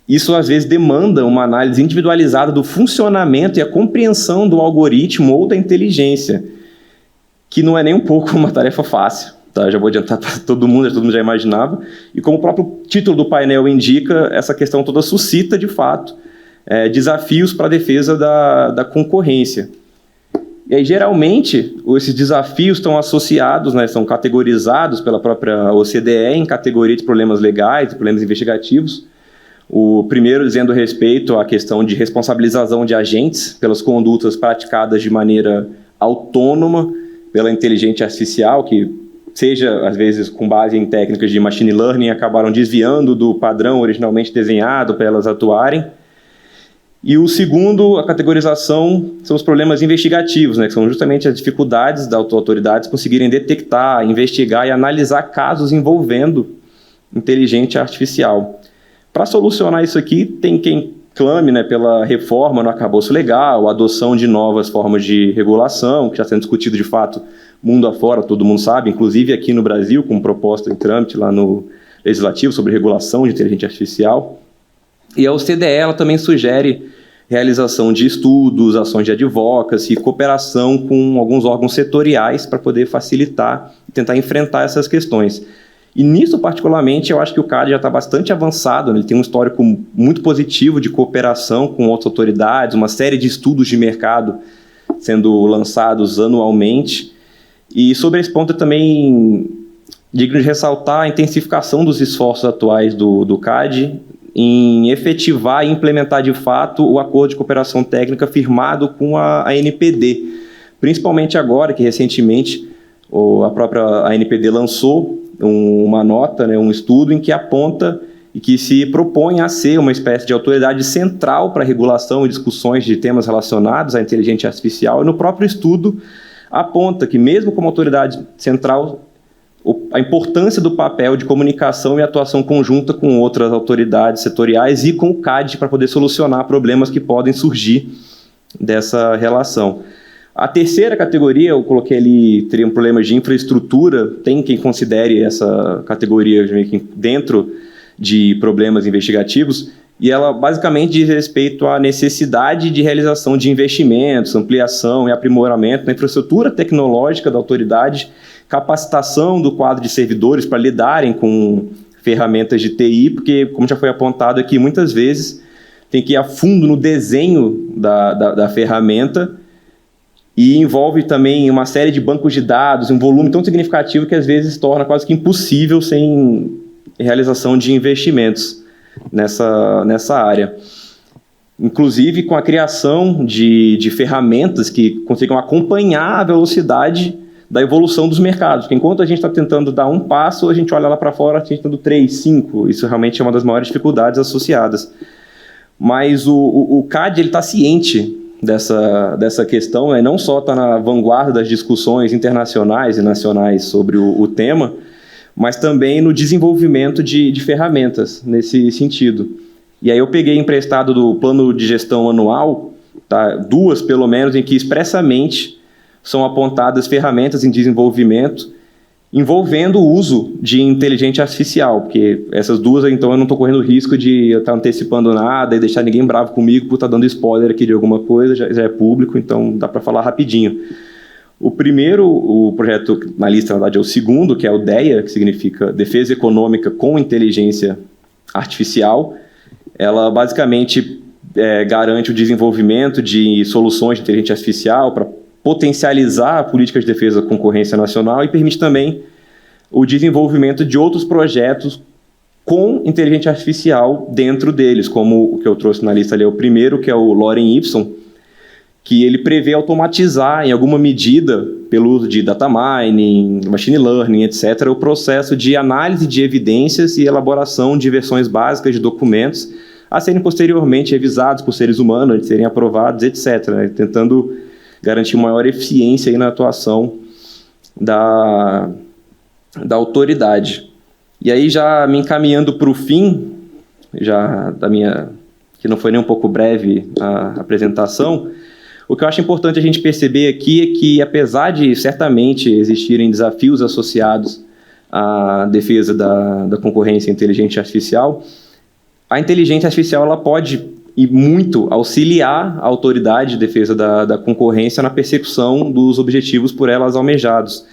Speaker 3: isso, às vezes, demanda uma análise individualizada do funcionamento e a compreensão do algoritmo ou da inteligência, que não é nem um pouco uma tarefa fácil. Tá? Já vou adiantar para todo mundo já imaginava. E como o próprio título do painel indica, essa questão toda suscita, de fato, desafios para a defesa da concorrência. E aí, geralmente, esses desafios estão associados, né, são categorizados pela própria OCDE em categoria de problemas legais, problemas investigativos. O primeiro dizendo respeito à questão de responsabilização de agentes pelas condutas praticadas de maneira autônoma pela inteligência artificial, que seja, às vezes, com base em técnicas de machine learning, acabaram desviando do padrão originalmente desenhado para elas atuarem. E o segundo, a categorização, são os problemas investigativos, né, que são justamente as dificuldades das autoridades conseguirem detectar, investigar e analisar casos envolvendo inteligência artificial. Para solucionar isso aqui, tem quem clame, né, pela reforma no arcabouço legal, a adoção de novas formas de regulação, que já está sendo discutido de fato mundo afora, todo mundo sabe, inclusive aqui no Brasil, com proposta em trâmite lá no Legislativo sobre regulação de inteligência artificial. E a OCDE ela também sugere realização de estudos, ações de advocacy, cooperação com alguns órgãos setoriais para poder facilitar e tentar enfrentar essas questões. E nisso, particularmente, eu acho que o CAD já está bastante avançado, né? Ele tem um histórico muito positivo de cooperação com outras autoridades, uma série de estudos de mercado sendo lançados anualmente. E sobre esse ponto, eu também digno de ressaltar a intensificação dos esforços atuais do CAD em efetivar e implementar de fato o acordo de cooperação técnica firmado com a ANPD, principalmente agora que recentemente a própria ANPD lançou uma nota, né, um estudo em que aponta e que se propõe a ser uma espécie de autoridade central para a regulação e discussões de temas relacionados à inteligência artificial, e no próprio estudo aponta que mesmo como autoridade central, a importância do papel de comunicação e atuação conjunta com outras autoridades setoriais e com o CAD para poder solucionar problemas que podem surgir dessa relação. A terceira categoria, eu coloquei ali, teria um problema de infraestrutura, tem quem considere essa categoria dentro de problemas investigativos, e ela basicamente diz respeito à necessidade de realização de investimentos, ampliação e aprimoramento da infraestrutura tecnológica da autoridade, capacitação do quadro de servidores para lidarem com ferramentas de TI, porque, como já foi apontado aqui, muitas vezes tem que ir a fundo no desenho da ferramenta e envolve também uma série de bancos de dados, um volume tão significativo que às vezes torna quase que impossível sem realização de investimentos nessa área. Inclusive com a criação de ferramentas que consigam acompanhar a velocidade da evolução dos mercados. Porque enquanto a gente está tentando dar um passo, a gente olha lá para fora, a gente está dando 3, 5. Isso realmente é uma das maiores dificuldades associadas. Mas o CAD está ciente dessa questão, né? Não só está na vanguarda das discussões internacionais e nacionais sobre o tema, mas também no desenvolvimento de ferramentas nesse sentido. E aí eu peguei emprestado do plano de gestão anual, tá? 2 pelo menos, em que expressamente são apontadas ferramentas em desenvolvimento envolvendo o uso de inteligência artificial, porque essas 2, então, eu não estou correndo risco de eu estar antecipando nada e deixar ninguém bravo comigo por estar dando spoiler aqui de alguma coisa, já é público, então dá para falar rapidinho. O primeiro, o projeto na lista, na verdade, é o segundo, que é o DEA, que significa Defesa Econômica com Inteligência Artificial. Ela basicamente garante o desenvolvimento de soluções de inteligência artificial para potencializar a política de defesa da concorrência nacional e permite também o desenvolvimento de outros projetos com inteligência artificial dentro deles, como o que eu trouxe na lista ali é o primeiro, que é o Lorem-Ipsum, que ele prevê automatizar, em alguma medida, pelo uso de data mining, machine learning, etc., o processo de análise de evidências e elaboração de versões básicas de documentos a serem posteriormente revisados por seres humanos, de serem aprovados, etc., né, tentando garantir maior eficiência aí na atuação da autoridade. E aí, já me encaminhando para o fim, já da minha, que não foi nem um pouco breve a apresentação, o que eu acho importante a gente perceber aqui é que, apesar de certamente existirem desafios associados à defesa da concorrência inteligente artificial, a inteligência artificial ela pode e muito auxiliar a autoridade de defesa da concorrência na persecução dos objetivos por elas almejados.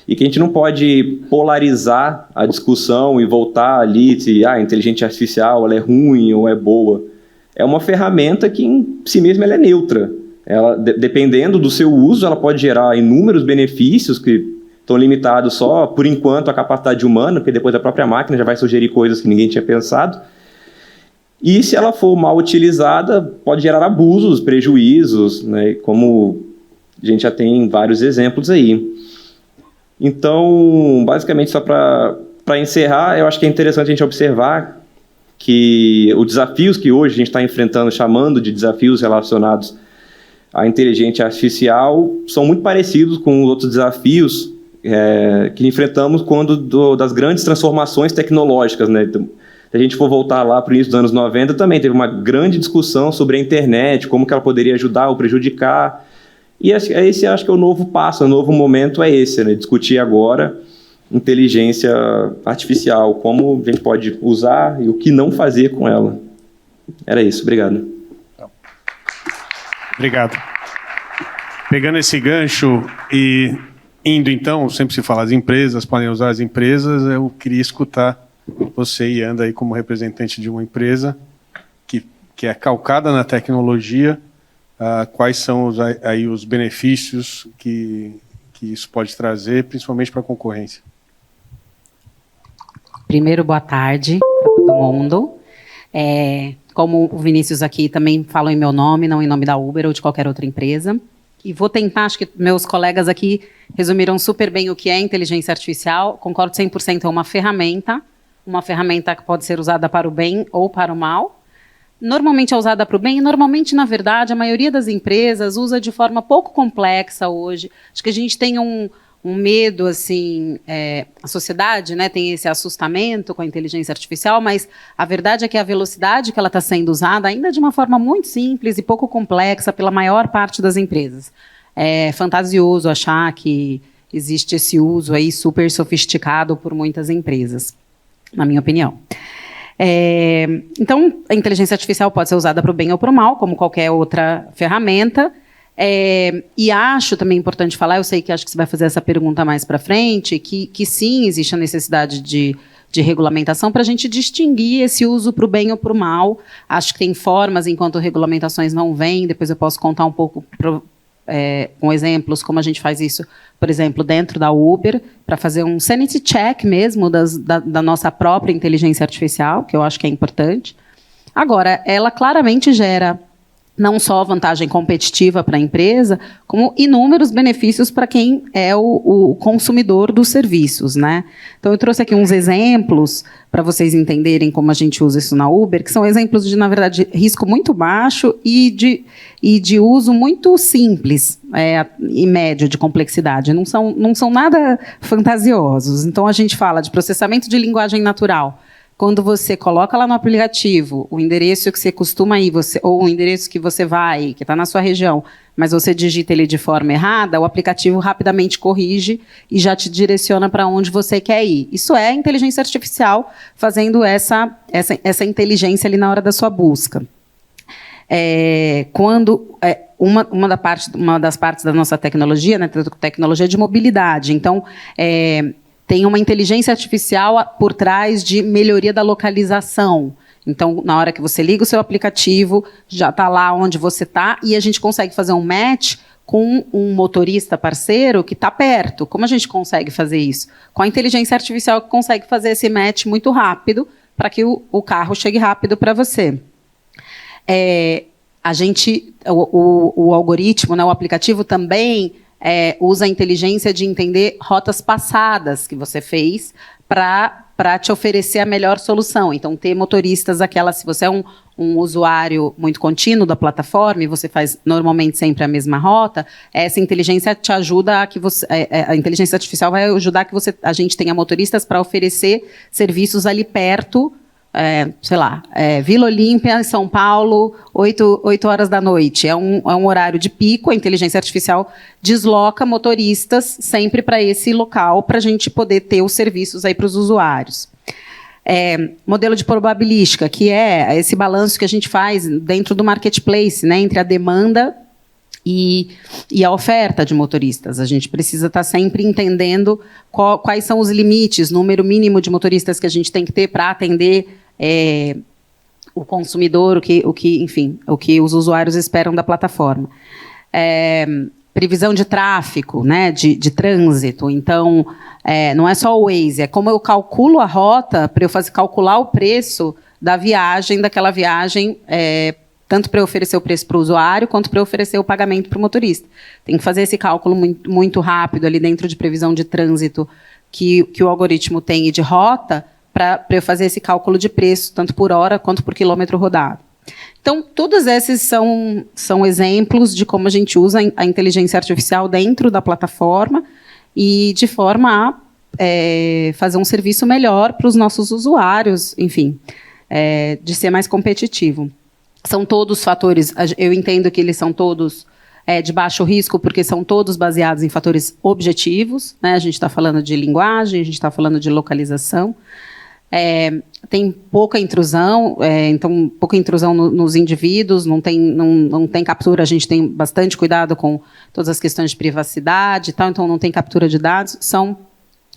Speaker 3: E que a gente não pode polarizar a discussão e voltar ali se a inteligência artificial ela é ruim ou é boa. É uma ferramenta que em si mesma ela é neutra. Ela, dependendo do seu uso, ela pode gerar inúmeros benefícios que estão limitados só, por enquanto, à capacidade humana, porque depois a própria máquina já vai sugerir coisas que ninguém tinha pensado. E se ela for mal utilizada, pode gerar abusos, prejuízos, né, como a gente já tem vários exemplos aí. Então, basicamente, só para encerrar, eu acho que é interessante a gente observar que os desafios que hoje a gente está enfrentando, chamando de desafios relacionados à inteligência artificial, são muito parecidos com os outros desafios que enfrentamos quando das grandes transformações tecnológicas, né? Então, se a gente for voltar lá para o início dos anos 90, também teve uma grande discussão sobre a internet, como que ela poderia ajudar ou prejudicar. E esse acho que é o novo passo, o novo momento é esse, né? Discutir agora inteligência artificial, como a gente pode usar e o que não fazer com ela. Era isso, obrigado.
Speaker 1: Obrigado. Pegando esse gancho e indo então, sempre se fala as empresas, podem usar as empresas, eu queria escutar você, Ianda, aí como representante de uma empresa que é calcada na tecnologia, quais são os benefícios que isso pode trazer, principalmente para a concorrência?
Speaker 4: Primeiro, boa tarde para todo mundo. Como o Vinícius aqui também falou em meu nome, não em nome da Uber ou de qualquer outra empresa. E vou tentar, acho que meus colegas aqui resumiram super bem o que é inteligência artificial. Concordo 100%, é uma ferramenta que pode ser usada para o bem ou para o mal. Normalmente é usada para o bem e normalmente, na verdade, a maioria das empresas usa de forma pouco complexa hoje. Acho que a gente tem um medo, assim, a sociedade, né, tem esse assustamento com a inteligência artificial, mas a verdade é que a velocidade que ela está sendo usada ainda é de uma forma muito simples e pouco complexa pela maior parte das empresas. É fantasioso achar que existe esse uso aí super sofisticado por muitas empresas, na minha opinião. Então, a inteligência artificial pode ser usada para o bem ou para o mal, como qualquer outra ferramenta. E acho também importante falar, eu sei que acho que você vai fazer essa pergunta mais para frente, que sim, existe a necessidade de regulamentação para a gente distinguir esse uso para o bem ou para o mal. Acho que tem formas, enquanto regulamentações não vêm, depois eu posso contar um pouco com exemplos, como a gente faz isso, por exemplo, dentro da Uber, para fazer um sanity check mesmo da nossa própria inteligência artificial, que eu acho que é importante. Agora, ela claramente gera não só vantagem competitiva para a empresa, como inúmeros benefícios para quem é o consumidor dos serviços, né? Então, eu trouxe aqui uns exemplos para vocês entenderem como a gente usa isso na Uber, que são exemplos de, na verdade, risco muito baixo e de uso muito simples e médio de complexidade. Não são nada fantasiosos. Então, a gente fala de processamento de linguagem natural. Quando você coloca lá no aplicativo o endereço que você costuma ir, ou o endereço que você vai, que está na sua região, mas você digita ele de forma errada, o aplicativo rapidamente corrige e já te direciona para onde você quer ir. Isso é inteligência artificial fazendo essa inteligência ali na hora da sua busca. Uma das partes da nossa tecnologia, né, tecnologia de mobilidade. Então, tem uma inteligência artificial por trás de melhoria da localização. Então, na hora que você liga o seu aplicativo, já está lá onde você está, e a gente consegue fazer um match com um motorista parceiro que está perto. Como a gente consegue fazer isso? Com a inteligência artificial que consegue fazer esse match muito rápido, para que o carro chegue rápido para você. O algoritmo, né, o aplicativo também usa a inteligência de entender rotas passadas que você fez para te oferecer a melhor solução. Então, ter motoristas, se você é um usuário muito contínuo da plataforma e você faz normalmente sempre a mesma rota, essa inteligência te ajuda a inteligência artificial vai ajudar a gente tenha motoristas para oferecer serviços ali perto, Vila Olímpia, em São Paulo, 8 horas da noite. É um horário de pico, a inteligência artificial desloca motoristas sempre para esse local, para a gente poder ter os serviços aí para os usuários. Modelo de probabilística, que é esse balanço que a gente faz dentro do marketplace, né, entre a demanda e a oferta de motoristas. A gente precisa estar sempre entendendo quais são os limites, número mínimo de motoristas que a gente tem que ter para atender o consumidor, o que os usuários esperam da plataforma. Previsão de tráfego, né, de trânsito. Então, não é só o Waze, é como eu calculo a rota para eu calcular o preço da viagem, daquela viagem, tanto para eu oferecer o preço para o usuário, quanto para eu oferecer o pagamento para o motorista. Tem que fazer esse cálculo muito, muito rápido ali dentro de previsão de trânsito que o algoritmo tem e de rota, para eu fazer esse cálculo de preço, tanto por hora quanto por quilômetro rodado. Então, todos esses são exemplos de como a gente usa a inteligência artificial dentro da plataforma e de forma a fazer um serviço melhor para os nossos usuários, enfim, de ser mais competitivo. São todos fatores, eu entendo que eles são todos de baixo risco, porque são todos baseados em fatores objetivos, né? A gente está falando de linguagem, a gente está falando de localização. Tem pouca intrusão, então pouca intrusão nos indivíduos, não tem captura, a gente tem bastante cuidado com todas as questões de privacidade e tal, então não tem captura de dados,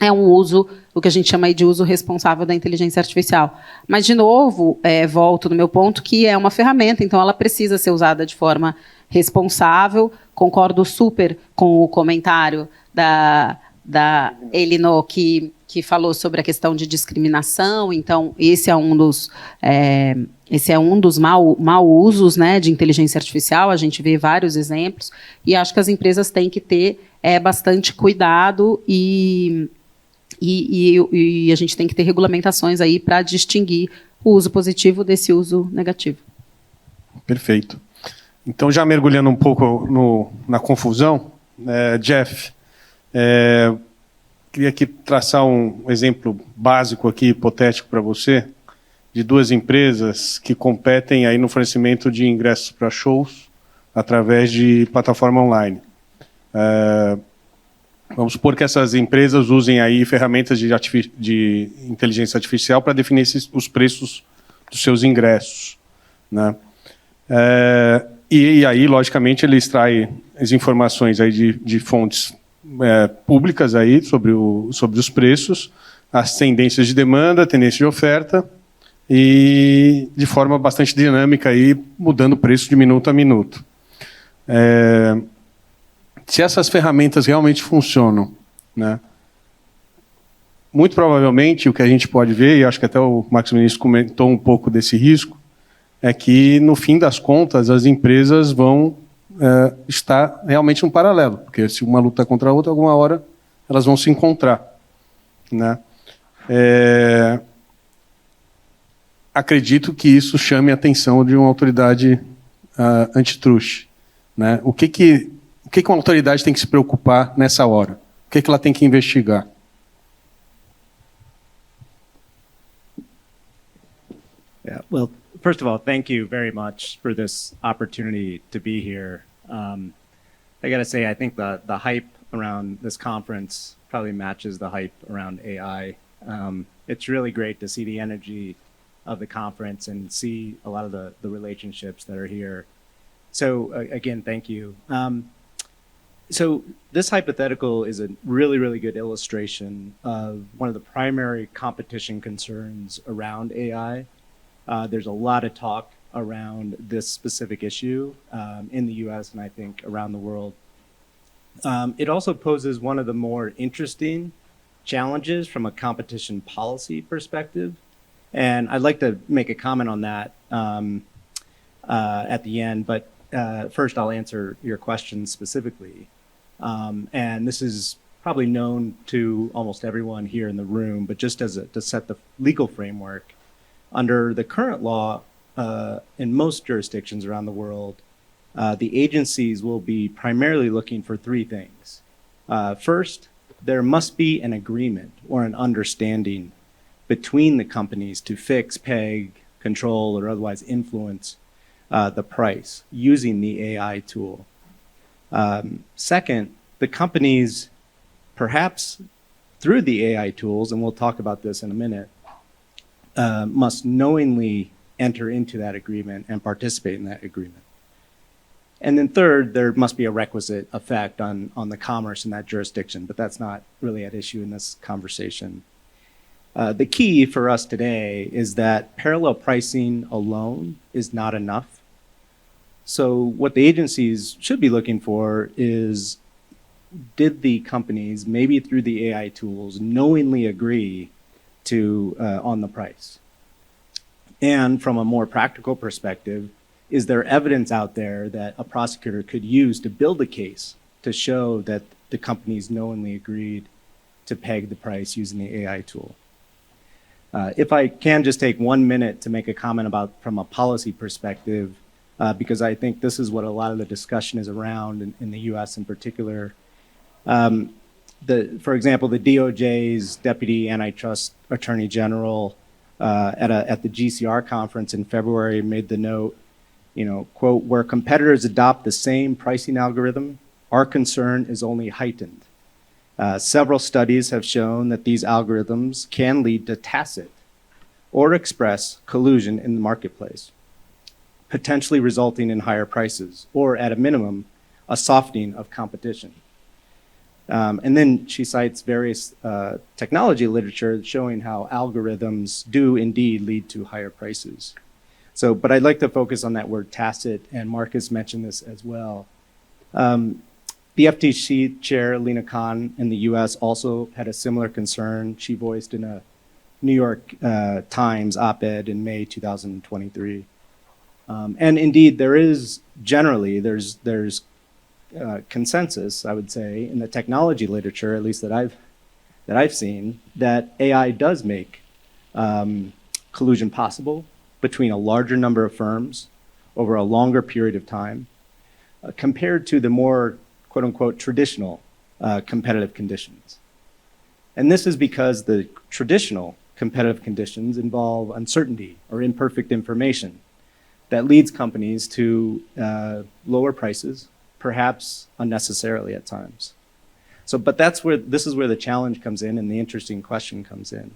Speaker 4: é um uso, o que a gente chama aí de uso responsável da inteligência artificial. Mas, de novo, volto no meu ponto, que é uma ferramenta, então ela precisa ser usada de forma responsável. Concordo super com o comentário da Elinor, que falou sobre a questão de discriminação. Então, esse é um dos mau usos, né, de inteligência artificial. A gente vê vários exemplos, e acho que as empresas têm que ter bastante cuidado e a gente tem que ter regulamentações aí para distinguir o uso positivo desse uso negativo.
Speaker 1: Perfeito. Então, já mergulhando um pouco na confusão, Jeff, queria aqui traçar um exemplo básico aqui, hipotético para você, de duas empresas que competem aí no fornecimento de ingressos para shows através de plataforma online. Vamos supor que essas empresas usem aí ferramentas de inteligência artificial para definir os preços dos seus ingressos, né? E aí, logicamente, ele extrai as informações aí de fontes públicas aí sobre os preços, as tendências de demanda, tendência de oferta, e de forma bastante dinâmica aí, mudando o preço de minuto a minuto. se essas ferramentas realmente funcionam, né? Muito provavelmente o que a gente pode ver, e acho que até o Marcos Vinícius comentou um pouco desse risco, é que no fim das contas as empresas vão estar realmente num paralelo, porque se uma luta contra a outra, alguma hora elas vão se encontrar, né? Acredito que isso chame a atenção de uma autoridade antitruste, né? O que uma autoridade tem que se preocupar nessa hora? O que ela tem que investigar?
Speaker 5: Yeah, well, first of all, thank you very much for this opportunity to be here. I got to say, I think the hype around this conference probably matches the hype around AI. It's really great to see the energy of the conference and see a lot of the relationships that are here. So again, thank you. So this hypothetical is a really, really good illustration of one of the primary competition concerns around AI. There's a lot of talk around this specific issue in the US and I think around the world. It also poses one of the more interesting challenges from a competition policy perspective. And I'd like to make a comment on that at the end, but first I'll answer your question specifically. And this is probably known to almost everyone here in the room, but just to set the legal framework, under the current law in most jurisdictions around the world, the agencies will be primarily looking for three things. First, there must be an agreement or an understanding between the companies to fix, peg, control, or otherwise influence the price using the AI tool. Second, the companies, perhaps through the AI tools, and we'll talk about this in a minute, must knowingly enter into that agreement and participate in that agreement. And then third, there must be a requisite effect on the commerce in that jurisdiction, but that's not really at issue in this conversation. The key for us today is that parallel pricing alone is not enough. So what the agencies should be looking for is, did the companies, maybe through the AI tools, knowingly agree to on the price? And from a more practical perspective, is there evidence out there that a prosecutor could use to build a case to show that the companies knowingly agreed to peg the price using the AI tool? If I can just take 1 minute to make a comment about from a policy perspective, because I think this is what a lot of the discussion is around in the US in particular. For example, the DOJ's Deputy Antitrust Attorney General at the GCR conference in February made the note, quote, where competitors adopt the same pricing algorithm, our concern is only heightened. Several studies have shown that these algorithms can lead to tacit or express collusion in the marketplace, potentially resulting in higher prices, or at a minimum, a softening of competition. And then she cites various technology literature showing how algorithms do indeed lead to higher prices. So, but I'd like to focus on that word tacit, and Marcus mentioned this as well. The FTC chair, Lina Khan, in the US also had a similar concern. She voiced in a New York Times op-ed in May 2023. And indeed, there is generally, there's consensus, I would say, in the technology literature, at least that I've seen, that AI does make collusion possible between a larger number of firms over a longer period of time, compared to the more, quote unquote, traditional competitive conditions. And this is because the traditional competitive conditions involve uncertainty or imperfect information that leads companies to lower prices, perhaps unnecessarily at times. So, but this is where the challenge comes in and the interesting question comes in.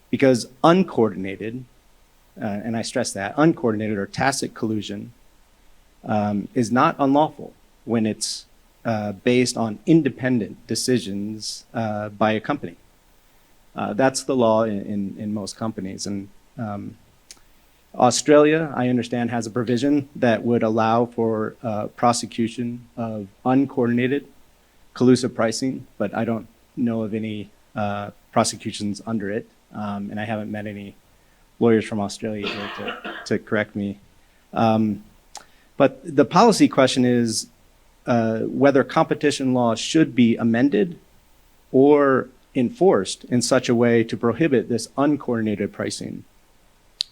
Speaker 5: Because uncoordinated, and I stress that, uncoordinated or tacit collusion is not unlawful when it's based on independent decisions by a company. That's the law in most companies. And Australia, I understand, has a provision that would allow for prosecution of uncoordinated collusive pricing, but I don't know of any prosecutions under it, and I haven't met any lawyers from Australia here to correct me. But the policy question is whether competition law should be amended or enforced in such a way to prohibit this uncoordinated pricing.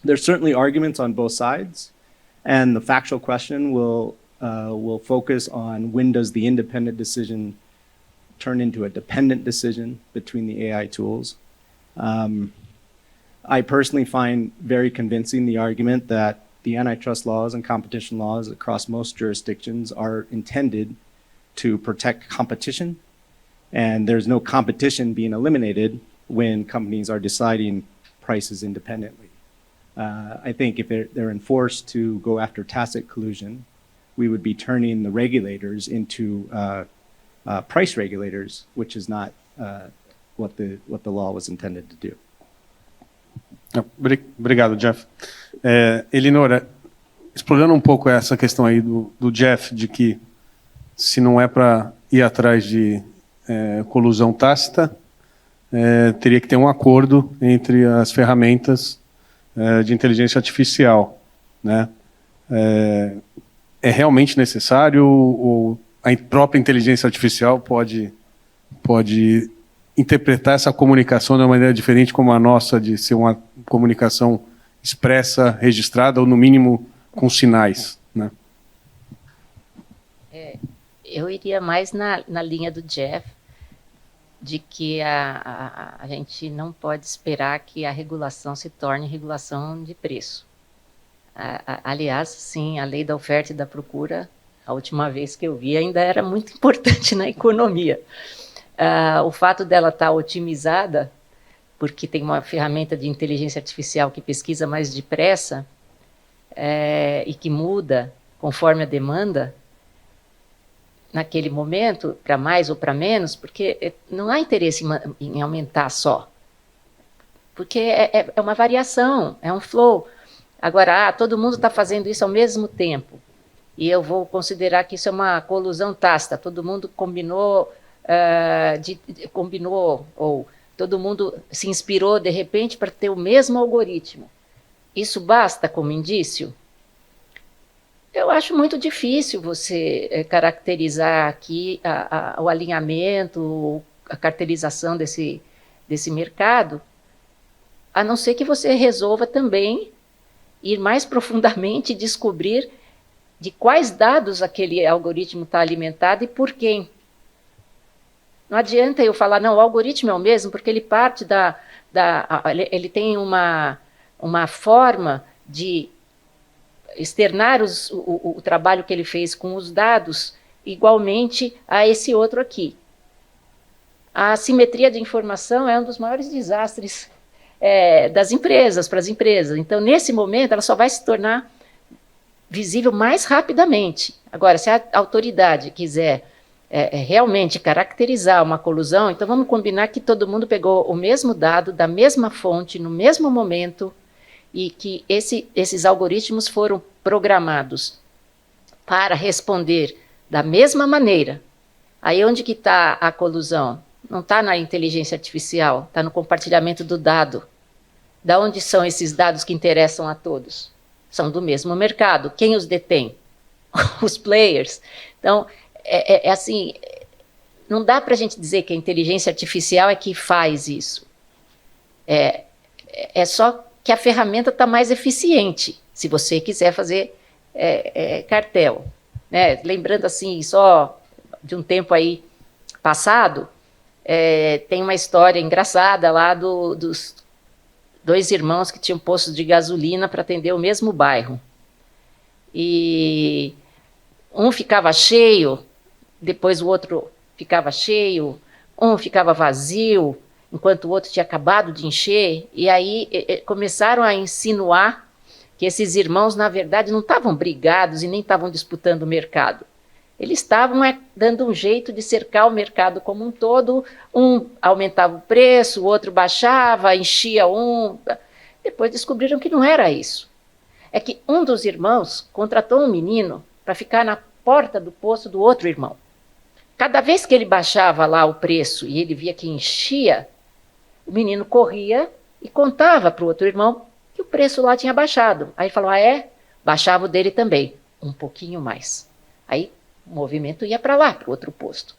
Speaker 5: There's certainly arguments on both sides, and the factual question will focus on when does the independent decision turn into a dependent decision between the AI tools. I personally find very convincing the argument that the antitrust laws and competition laws across most jurisdictions are intended to protect competition, and there's no competition being eliminated when companies are deciding prices independently. I think if they're enforced to go after tacit collusion, we would be turning the regulators into price regulators, which is not what the law was intended to do.
Speaker 1: Obrigado, Jeff. Elinor, explorando um pouco essa questão aí do Jeff, de que se não é para ir atrás de colusão tácita, teria que ter um acordo entre as ferramentas de inteligência artificial, né? É realmente necessário, ou a própria inteligência artificial pode interpretar essa comunicação de uma maneira diferente como a nossa, de ser uma comunicação expressa, registrada, ou no mínimo com sinais, né?
Speaker 2: Eu iria mais na linha do Jeff, de que a gente não pode esperar que a regulação se torne regulação de preço. Aliás, sim, a lei da oferta e da procura, a última vez que eu vi, ainda era muito importante na economia. O fato dela estar otimizada, porque tem uma ferramenta de inteligência artificial que pesquisa mais depressa e que muda conforme a demanda, naquele momento, para mais ou para menos, porque não há interesse em aumentar só. Porque é uma variação, é um flow. Agora, todo mundo está fazendo isso ao mesmo tempo, e eu vou considerar que isso é uma colusão tácita, todo mundo combinou, ou todo mundo se inspirou de repente para ter o mesmo algoritmo. Isso basta como indício? Eu acho muito difícil você caracterizar aqui o alinhamento, a caracterização desse mercado, a não ser que você resolva também ir mais profundamente e descobrir de quais dados aquele algoritmo está alimentado e por quem. Não adianta eu falar, não, o algoritmo é o mesmo, porque ele parte ele tem uma forma de externar o trabalho que ele fez com os dados igualmente a esse outro aqui. A assimetria de informação é um dos maiores desastres das empresas, para as empresas. Então, nesse momento, ela só vai se tornar visível mais rapidamente. Agora, se a autoridade quiser realmente caracterizar uma colusão, então vamos combinar que todo mundo pegou o mesmo dado, da mesma fonte, no mesmo momento, e que esses algoritmos foram programados para responder da mesma maneira. Aí onde que está a colusão? Não está na inteligência artificial, está no compartilhamento do dado. Da onde são esses dados que interessam a todos? São do mesmo mercado. Quem os detém? Os players. Então, assim, não dá para a gente dizer que a inteligência artificial é que faz isso. É só que a ferramenta está mais eficiente, se você quiser fazer cartel. Né? Lembrando assim, só de um tempo aí passado, tem uma história engraçada lá dos dois irmãos que tinham postos de gasolina para atender o mesmo bairro. E um ficava cheio, depois o outro ficava cheio, um ficava vazio, enquanto o outro tinha acabado de encher, e aí começaram a insinuar que esses irmãos, na verdade, não estavam brigados e nem estavam disputando o mercado. Eles estavam dando um jeito de cercar o mercado como um todo, um aumentava o preço, o outro baixava, enchia um. Depois descobriram que não era isso. É que um dos irmãos contratou um menino para ficar na porta do posto do outro irmão. Cada vez que ele baixava lá o preço e ele via que enchia, o menino corria e contava para o outro irmão que o preço lá tinha baixado. Aí ele falou, ah é? Baixava o dele também, um pouquinho mais. Aí o movimento ia para lá, para o outro posto.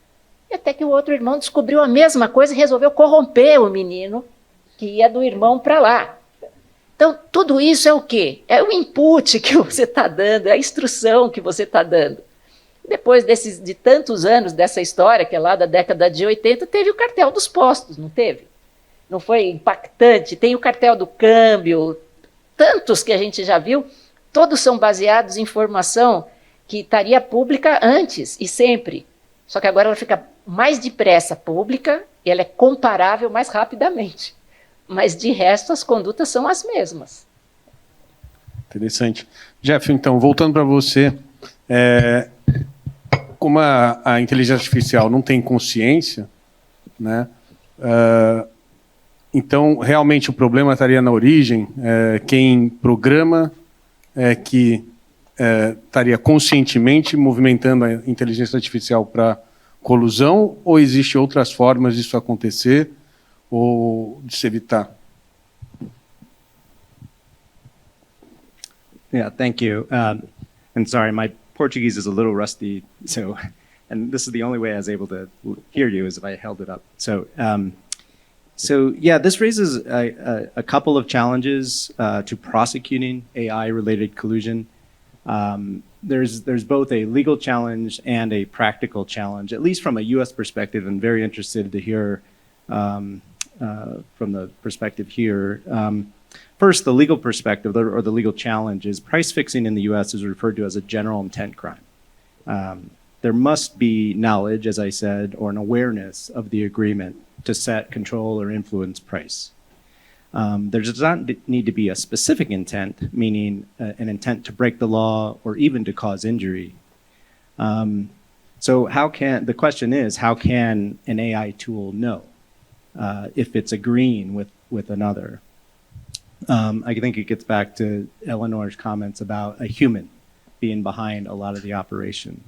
Speaker 2: E até que o outro irmão descobriu a mesma coisa e resolveu corromper o menino que ia do irmão para lá. Então, tudo isso é o quê? É o input que você está dando, é a instrução que você está dando. Depois de tantos anos dessa história, que é lá da década de 80, teve o cartel dos postos, não teve? Não foi impactante? Tem o cartel do câmbio, tantos que a gente já viu, todos são baseados em informação que estaria pública antes e sempre. Só que agora ela fica mais depressa pública e ela é comparável mais rapidamente. Mas, de resto, as condutas são as mesmas.
Speaker 1: Interessante. Jeff, então, voltando para você, como a inteligência artificial não tem consciência, né, então, realmente, o problema estaria na origem, quem programa que estaria conscientemente movimentando a inteligência artificial para colusão, ou existem outras formas disso acontecer, ou de se evitar?
Speaker 5: Yeah, thank you. And sorry, my Portuguese is a little rusty, so, and this is the only way I was able to hear you is if I held it up. So yeah, this raises a couple of challenges to prosecuting AI-related collusion. There's both a legal challenge and a practical challenge, at least from a U.S. perspective. I'm very interested to hear from the perspective here. First, the legal perspective or the legal challenge is price fixing in the U.S. is referred to as a general intent crime. There must be knowledge, as I said, or an awareness of the agreement to set, control, or influence price. There does not need to be a specific intent, meaning an intent to break the law or even to cause injury. So the question is, how can an AI tool know if it's agreeing with another? I think it gets back to Eleanor's comments about a human being behind a lot of the operation.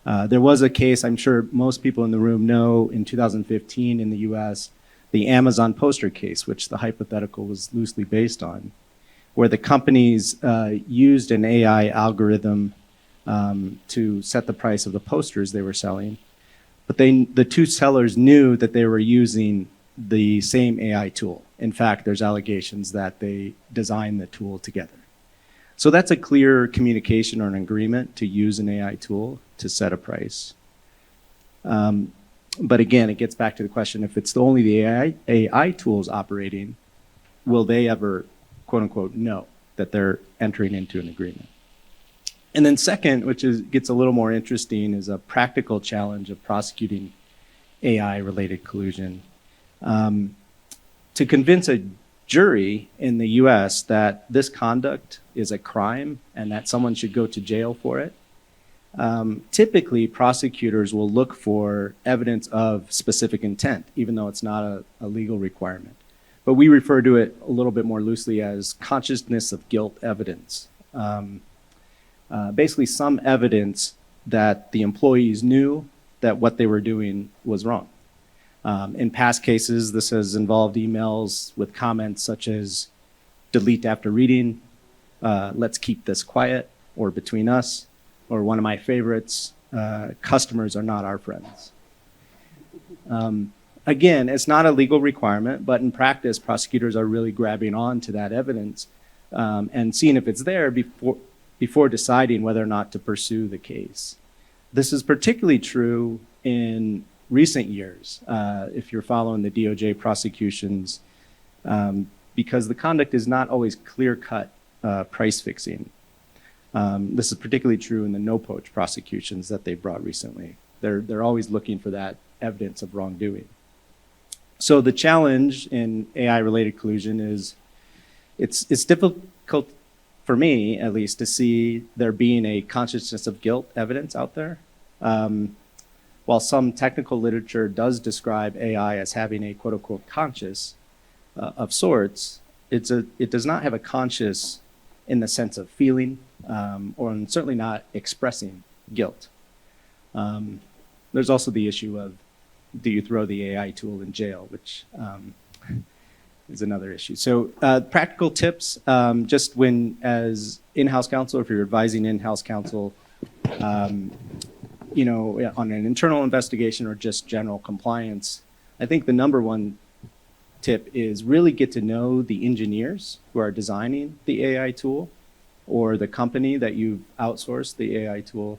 Speaker 5: There was a case, I'm sure most people in the room know, in 2015 in the US, the Amazon poster case, which the hypothetical was loosely based on, where the companies used an AI algorithm to set the price of the posters they were selling. But the two sellers knew that they were using the same AI tool. In fact, there's allegations that they designed the tool together. So that's a clear communication or an agreement to use an AI tool to set a price. But again, it gets back to the question, if it's only the AI tools operating, will they ever, quote unquote, know that they're entering into an agreement? And then second, which gets a little more interesting, is a practical challenge of prosecuting AI-related collusion. To convince a jury in the US that this conduct is a crime and that someone should go to jail for it, typically prosecutors will look for evidence of specific intent, even though it's not a legal requirement. But we refer to it a little bit more loosely as consciousness of guilt evidence. Basically some evidence that the employees knew that what they were doing was wrong. In past cases, this has involved emails with comments such as delete after reading, let's keep this quiet, or between us, or one of my favorites, customers are not our friends. Again, it's not a legal requirement, but in practice, prosecutors are really grabbing on to that evidence and seeing if it's there before deciding whether or not to pursue the case. This is particularly true in recent years, if you're following the DOJ prosecutions, because the conduct is not always clear-cut price fixing. This is particularly true in the no-poach prosecutions that they brought recently. They're always looking for that evidence of wrongdoing. So the challenge in AI-related collusion is it's difficult for me, at least, to see there being a consciousness of guilt evidence out there. While some technical literature does describe AI as having a quote-unquote conscious of sorts, it does not have a conscious in the sense of feeling or certainly not expressing guilt. there's also the issue of, do you throw the AI tool in jail, which is another issue. So practical tips, just when as in-house counsel, if you're advising in-house counsel, you know, on an internal investigation or just general compliance, I think the number one tip is really get to know the engineers who are designing the AI tool or the company that you've outsourced the AI tool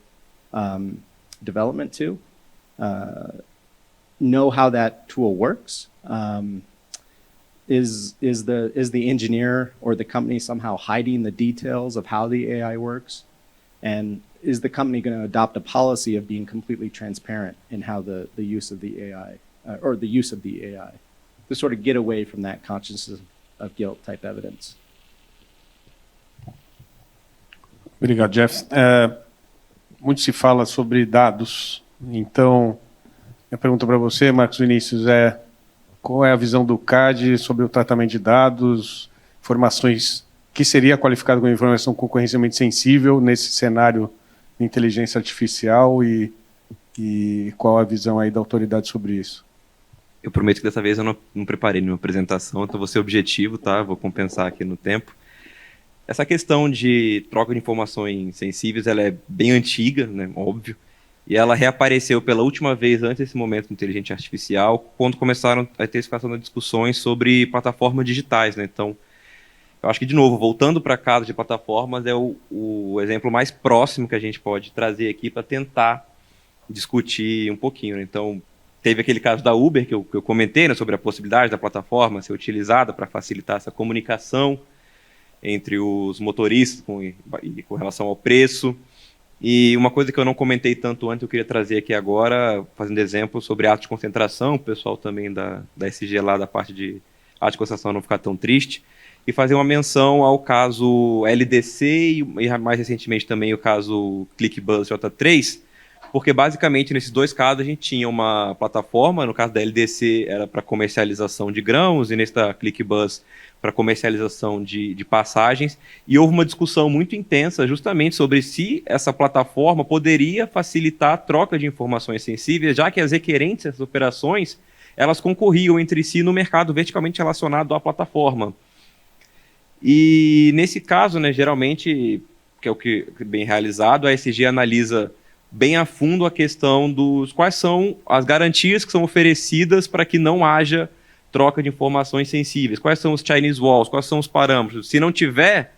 Speaker 5: development to. Know how that tool works. Is the engineer or the company somehow hiding the details of how the AI works? And is the company going to adopt a policy of being completely transparent in how the use of the AI, or the use of the AI, to sort of get away from that consciousness of guilt type evidence?
Speaker 1: Obrigado, Jeff. Muito se fala sobre dados. Então, minha pergunta para você, Marcos Vinícius, é qual é a visão do CAD sobre o tratamento de dados, informações que seria qualificado como informação concorrencialmente sensível nesse cenário de inteligência artificial e qual a visão aí da autoridade sobre isso?
Speaker 3: Eu prometo que dessa vez eu não preparei nenhuma apresentação, então vou ser objetivo, tá? Vou compensar aqui no tempo. Essa questão de troca de informações sensíveis, ela é bem antiga, né? Óbvio. E ela reapareceu pela última vez antes desse momento de inteligência artificial, quando começaram a ter de discussões sobre plataformas digitais, né? Então, eu acho que, de novo, voltando para casos de plataformas, é o exemplo mais próximo que a gente pode trazer aqui para tentar discutir um pouquinho, né? Então, teve aquele caso da Uber, que eu comentei, né, sobre a possibilidade da plataforma ser utilizada para facilitar essa comunicação entre os motoristas com relação ao preço. E uma coisa que eu não comentei tanto antes, eu queria trazer aqui agora, fazendo exemplo sobre atos de concentração, o pessoal também da SG lá, da parte de atos de concentração não ficar tão triste, e fazer uma menção ao caso LDC e mais recentemente também o caso ClickBuzz J3, porque basicamente nesses dois casos a gente tinha uma plataforma, no caso da LDC era para comercialização de grãos e nesse da ClickBuzz para comercialização de passagens, e houve uma discussão muito intensa justamente sobre se essa plataforma poderia facilitar a troca de informações sensíveis, já que as requerentes dessas operações, elas concorriam entre si no mercado verticalmente relacionado à plataforma. E nesse caso, né, geralmente, que é o que é bem realizado, a SG analisa bem a fundo a questão dos quais são as garantias que são oferecidas para que não haja troca de informações sensíveis, quais são os Chinese Walls, quais são os parâmetros. Se não tiver,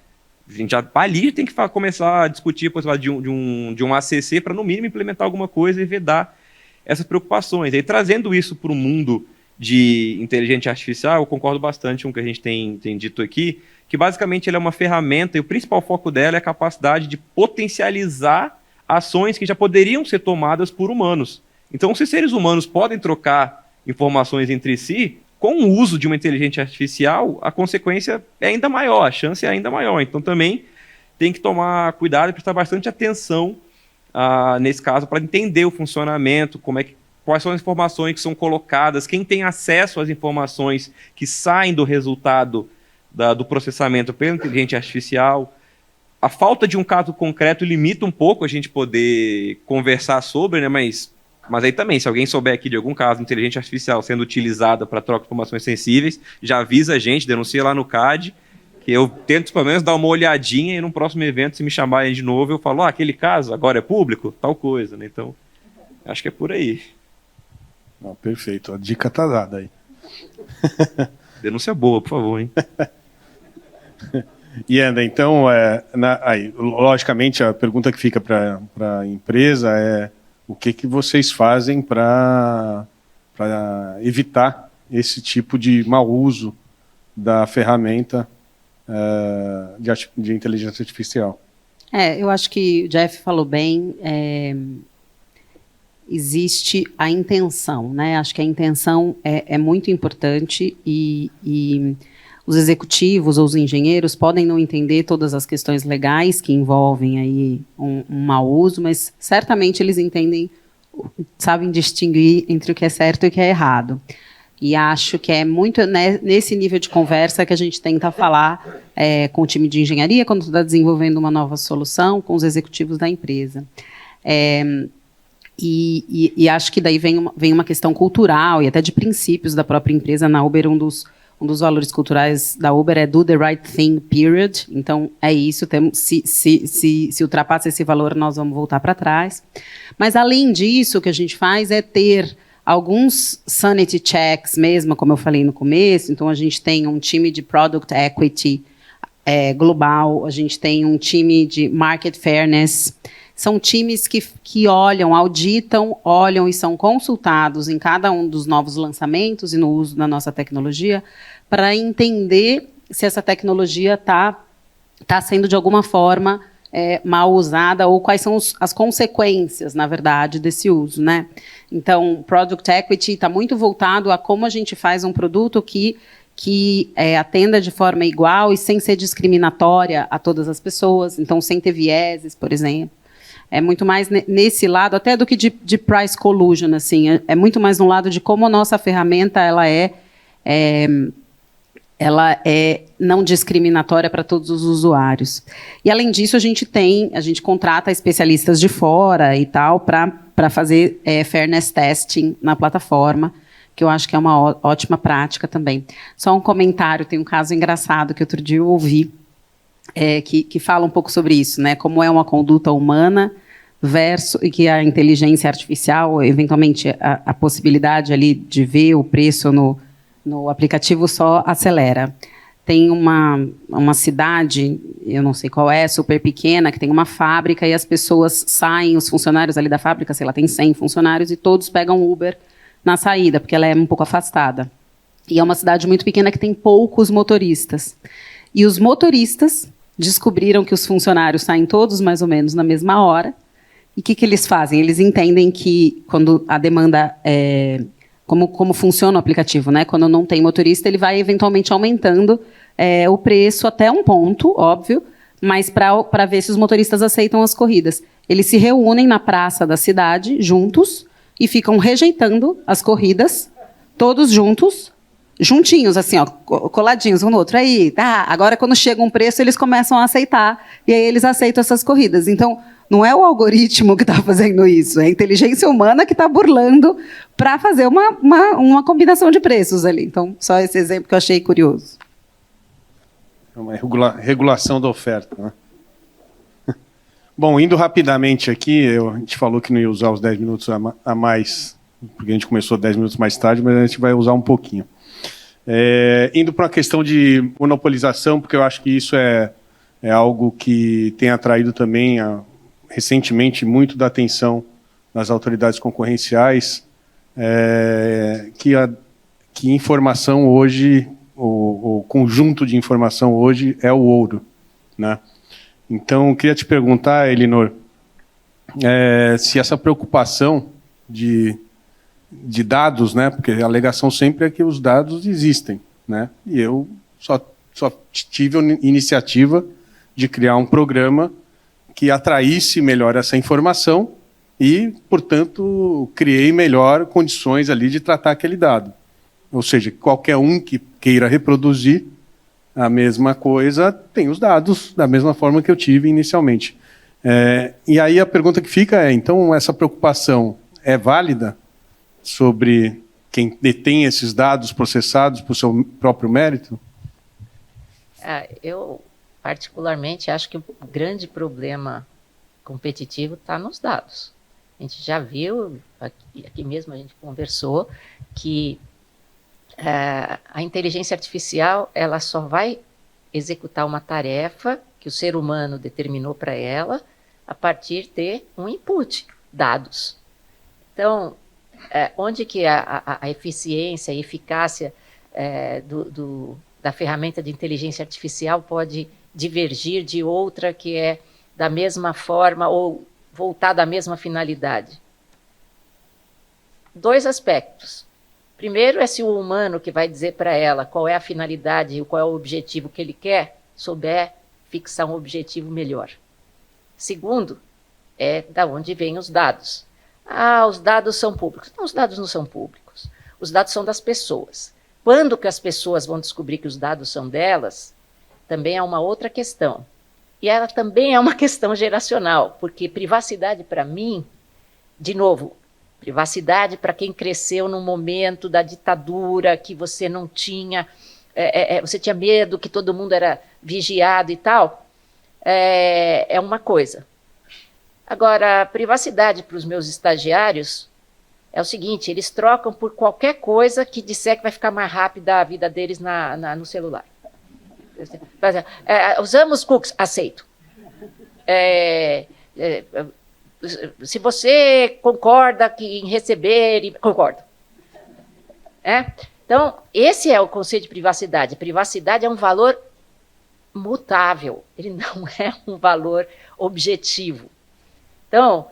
Speaker 3: a gente já ali tem que começar a discutir a possibilidade de um ACC para, no mínimo, implementar alguma coisa e vedar essas preocupações. E aí, trazendo isso para o mundo de inteligência artificial, eu concordo bastante com o que a gente tem dito aqui, que basicamente ela é uma ferramenta e o principal foco dela é a capacidade de potencializar ações que já poderiam ser tomadas por humanos. Então, se seres humanos podem trocar informações entre si, com o uso de uma inteligência artificial, a consequência é ainda maior, a chance é ainda maior. Então, também tem que tomar cuidado e prestar bastante atenção nesse caso para entender o funcionamento, quais são as informações que são colocadas, quem tem acesso às informações que saem do resultado do processamento pela inteligência artificial. A falta de um caso concreto limita um pouco a gente poder conversar sobre, né, mas aí também, se alguém souber aqui de algum caso de inteligência artificial sendo utilizada para troca de informações sensíveis, já avisa a gente, denuncia lá no CAD, que eu tento pelo menos dar uma olhadinha e no próximo evento, se me chamarem de novo, eu falo, aquele caso agora é público? Tal coisa, né? Então, acho que é por aí.
Speaker 1: Perfeito, a dica está dada aí.
Speaker 3: Denúncia boa, por favor, hein?
Speaker 1: E Ana, então, logicamente, a pergunta que fica para a empresa é o que vocês fazem para evitar esse tipo de mau uso da ferramenta de inteligência artificial?
Speaker 4: Eu acho que o Jeff falou bem. Existe a intenção, né? Acho que a intenção é muito importante e os executivos ou os engenheiros podem não entender todas as questões legais que envolvem aí um mau uso, mas certamente eles entendem, sabem distinguir entre o que é certo e o que é errado. E acho que é muito nesse nível de conversa que a gente tenta falar com o time de engenharia, quando está desenvolvendo uma nova solução, com os executivos da empresa. E acho que daí vem uma questão cultural e até de princípios da própria empresa. Na Uber, um dos valores culturais da Uber é do the right thing, period. Então, é isso. Se ultrapassa esse valor, nós vamos voltar para trás. Mas, além disso, o que a gente faz é ter alguns sanity checks mesmo, como eu falei no começo. Então, a gente tem um time de product equity global, a gente tem um time de market fairness. São times que auditam, olham e são consultados em cada um dos novos lançamentos e no uso da nossa tecnologia para entender se essa tecnologia está sendo, de alguma forma, mal usada ou quais são as consequências, na verdade, desse uso, né? Então, Product Equity está muito voltado a como a gente faz um produto que atenda de forma igual e sem ser discriminatória a todas as pessoas, então sem ter vieses, por exemplo. É muito mais nesse lado, até do que de price collusion, assim, é muito mais no lado de como a nossa ferramenta ela é não discriminatória para todos os usuários. E, além disso, a gente contrata especialistas de fora e tal para fazer fairness testing na plataforma, que eu acho que é uma ótima prática também. Só um comentário, tem um caso engraçado que outro dia eu ouvi, que fala um pouco sobre isso, né? Como é uma conduta humana e que a inteligência artificial, eventualmente, a possibilidade ali de ver o preço no aplicativo só acelera. Tem uma cidade, eu não sei qual é, super pequena, que tem uma fábrica e as pessoas saem, os funcionários ali da fábrica, sei lá, tem 100 funcionários e todos pegam Uber na saída, porque ela é um pouco afastada. E é uma cidade muito pequena que tem poucos motoristas. E os motoristas descobriram que os funcionários saem todos mais ou menos na mesma hora. E o que eles fazem? Eles entendem que quando a demanda como funciona o aplicativo, né? Quando não tem motorista, ele vai eventualmente aumentando o preço até um ponto, óbvio, mas para ver se os motoristas aceitam as corridas. Eles se reúnem na praça da cidade, juntos, e ficam rejeitando as corridas, todos juntos, juntinhos, assim, ó, coladinhos um no outro. Aí, tá, agora quando chega um preço, eles começam a aceitar, e aí eles aceitam essas corridas. Então, não é o algoritmo que está fazendo isso, é a inteligência humana que está burlando para fazer uma combinação de preços ali. Então, só esse exemplo que eu achei curioso.
Speaker 1: É uma regulação da oferta, né? Bom, indo rapidamente aqui, a gente falou que não ia usar os 10 minutos a mais, porque a gente começou 10 minutos mais tarde, mas a gente vai usar um pouquinho. Indo para a questão de monopolização, porque eu acho que isso é algo que tem atraído também, recentemente, muito da atenção das autoridades concorrenciais, que informação hoje, o conjunto de informação hoje é o ouro, né? Então, eu queria te perguntar, Elinor, se essa preocupação de dados, né, porque a alegação sempre é que os dados existem, né, e eu só tive a iniciativa de criar um programa que atraísse melhor essa informação e, portanto, criei melhor condições ali de tratar aquele dado. Ou seja, qualquer um que queira reproduzir a mesma coisa tem os dados da mesma forma que eu tive inicialmente. E aí a pergunta que fica então, essa preocupação é válida sobre quem detém esses dados processados por seu próprio mérito?
Speaker 2: Eu, particularmente, acho que o grande problema competitivo está nos dados. A gente já viu, aqui mesmo a gente conversou, que a inteligência artificial ela só vai executar uma tarefa que o ser humano determinou para ela a partir de um input, dados. Então, onde que a eficiência e eficácia da ferramenta de inteligência artificial pode divergir de outra que é da mesma forma ou voltada à mesma finalidade? 2 aspectos. Primeiro é se o humano que vai dizer para ela qual é a finalidade e qual é o objetivo que ele quer, souber fixar um objetivo melhor. Segundo, da onde vêm os dados. Os dados são públicos. Não, os dados não são públicos. Os dados são das pessoas. Quando que as pessoas vão descobrir que os dados são delas, também é uma outra questão. E ela também é uma questão geracional, porque privacidade, para mim, de novo, privacidade para quem cresceu no momento da ditadura, que você não tinha, você tinha medo que todo mundo era vigiado e tal, é uma coisa. Agora, privacidade para os meus estagiários é o seguinte, eles trocam por qualquer coisa que disser que vai ficar mais rápida a vida deles no celular. Usamos cookies, aceito. Se você concorda em receber, concordo. Então, esse é o conceito de privacidade. Privacidade é um valor mutável, ele não é um valor objetivo. Então,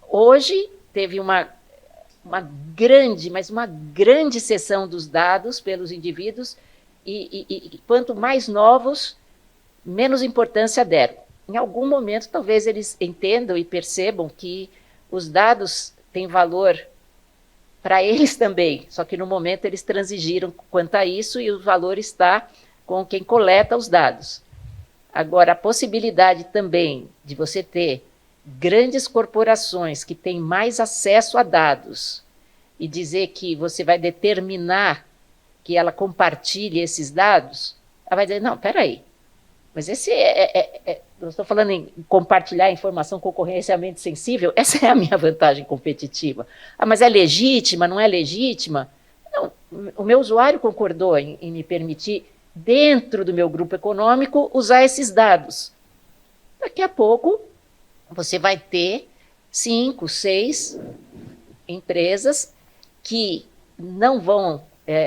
Speaker 2: hoje teve uma grande, mas uma grande cessão dos dados pelos indivíduos e quanto mais novos, menos importância deram. Em algum momento, talvez eles entendam e percebam que os dados têm valor para eles também, só que no momento eles transigiram quanto a isso e o valor está com quem coleta os dados. Agora, a possibilidade também de você ter grandes corporações que têm mais acesso a dados e dizer que você vai determinar que ela compartilhe esses dados, ela vai dizer, não, peraí, mas esse eu estou falando em compartilhar informação concorrencialmente sensível, essa é a minha vantagem competitiva. Ah, mas é legítima, não é legítima? Não, o meu usuário concordou em me permitir, dentro do meu grupo econômico, usar esses dados. Daqui a pouco, você vai ter 5, 6 empresas que não vão,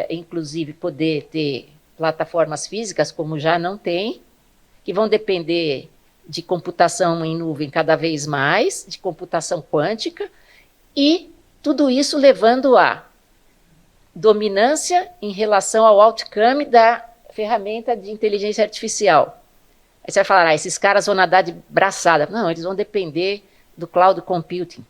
Speaker 2: inclusive, poder ter plataformas físicas, como já não tem, que vão depender de computação em nuvem cada vez mais, de computação quântica, e tudo isso levando a dominância em relação ao outcome da ferramenta de inteligência artificial. Aí você vai falar, esses caras vão nadar de braçada. Não, eles vão depender do cloud computing.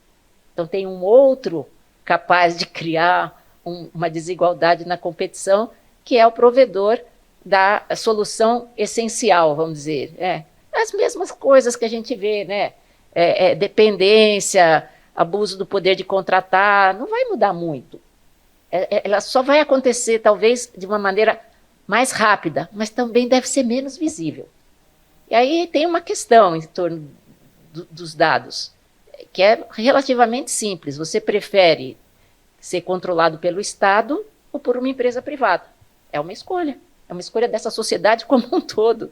Speaker 2: Então tem um outro capaz de criar uma desigualdade na competição, que é o provedor da solução essencial, vamos dizer. As mesmas coisas que a gente vê, né? Dependência, abuso do poder de contratar, não vai mudar muito. Ela só vai acontecer, talvez, de uma maneira mais rápida, mas também deve ser menos visível. E aí tem uma questão em torno dos dados, que é relativamente simples. Você prefere ser controlado pelo Estado ou por uma empresa privada? É uma escolha. É uma escolha dessa sociedade como um todo.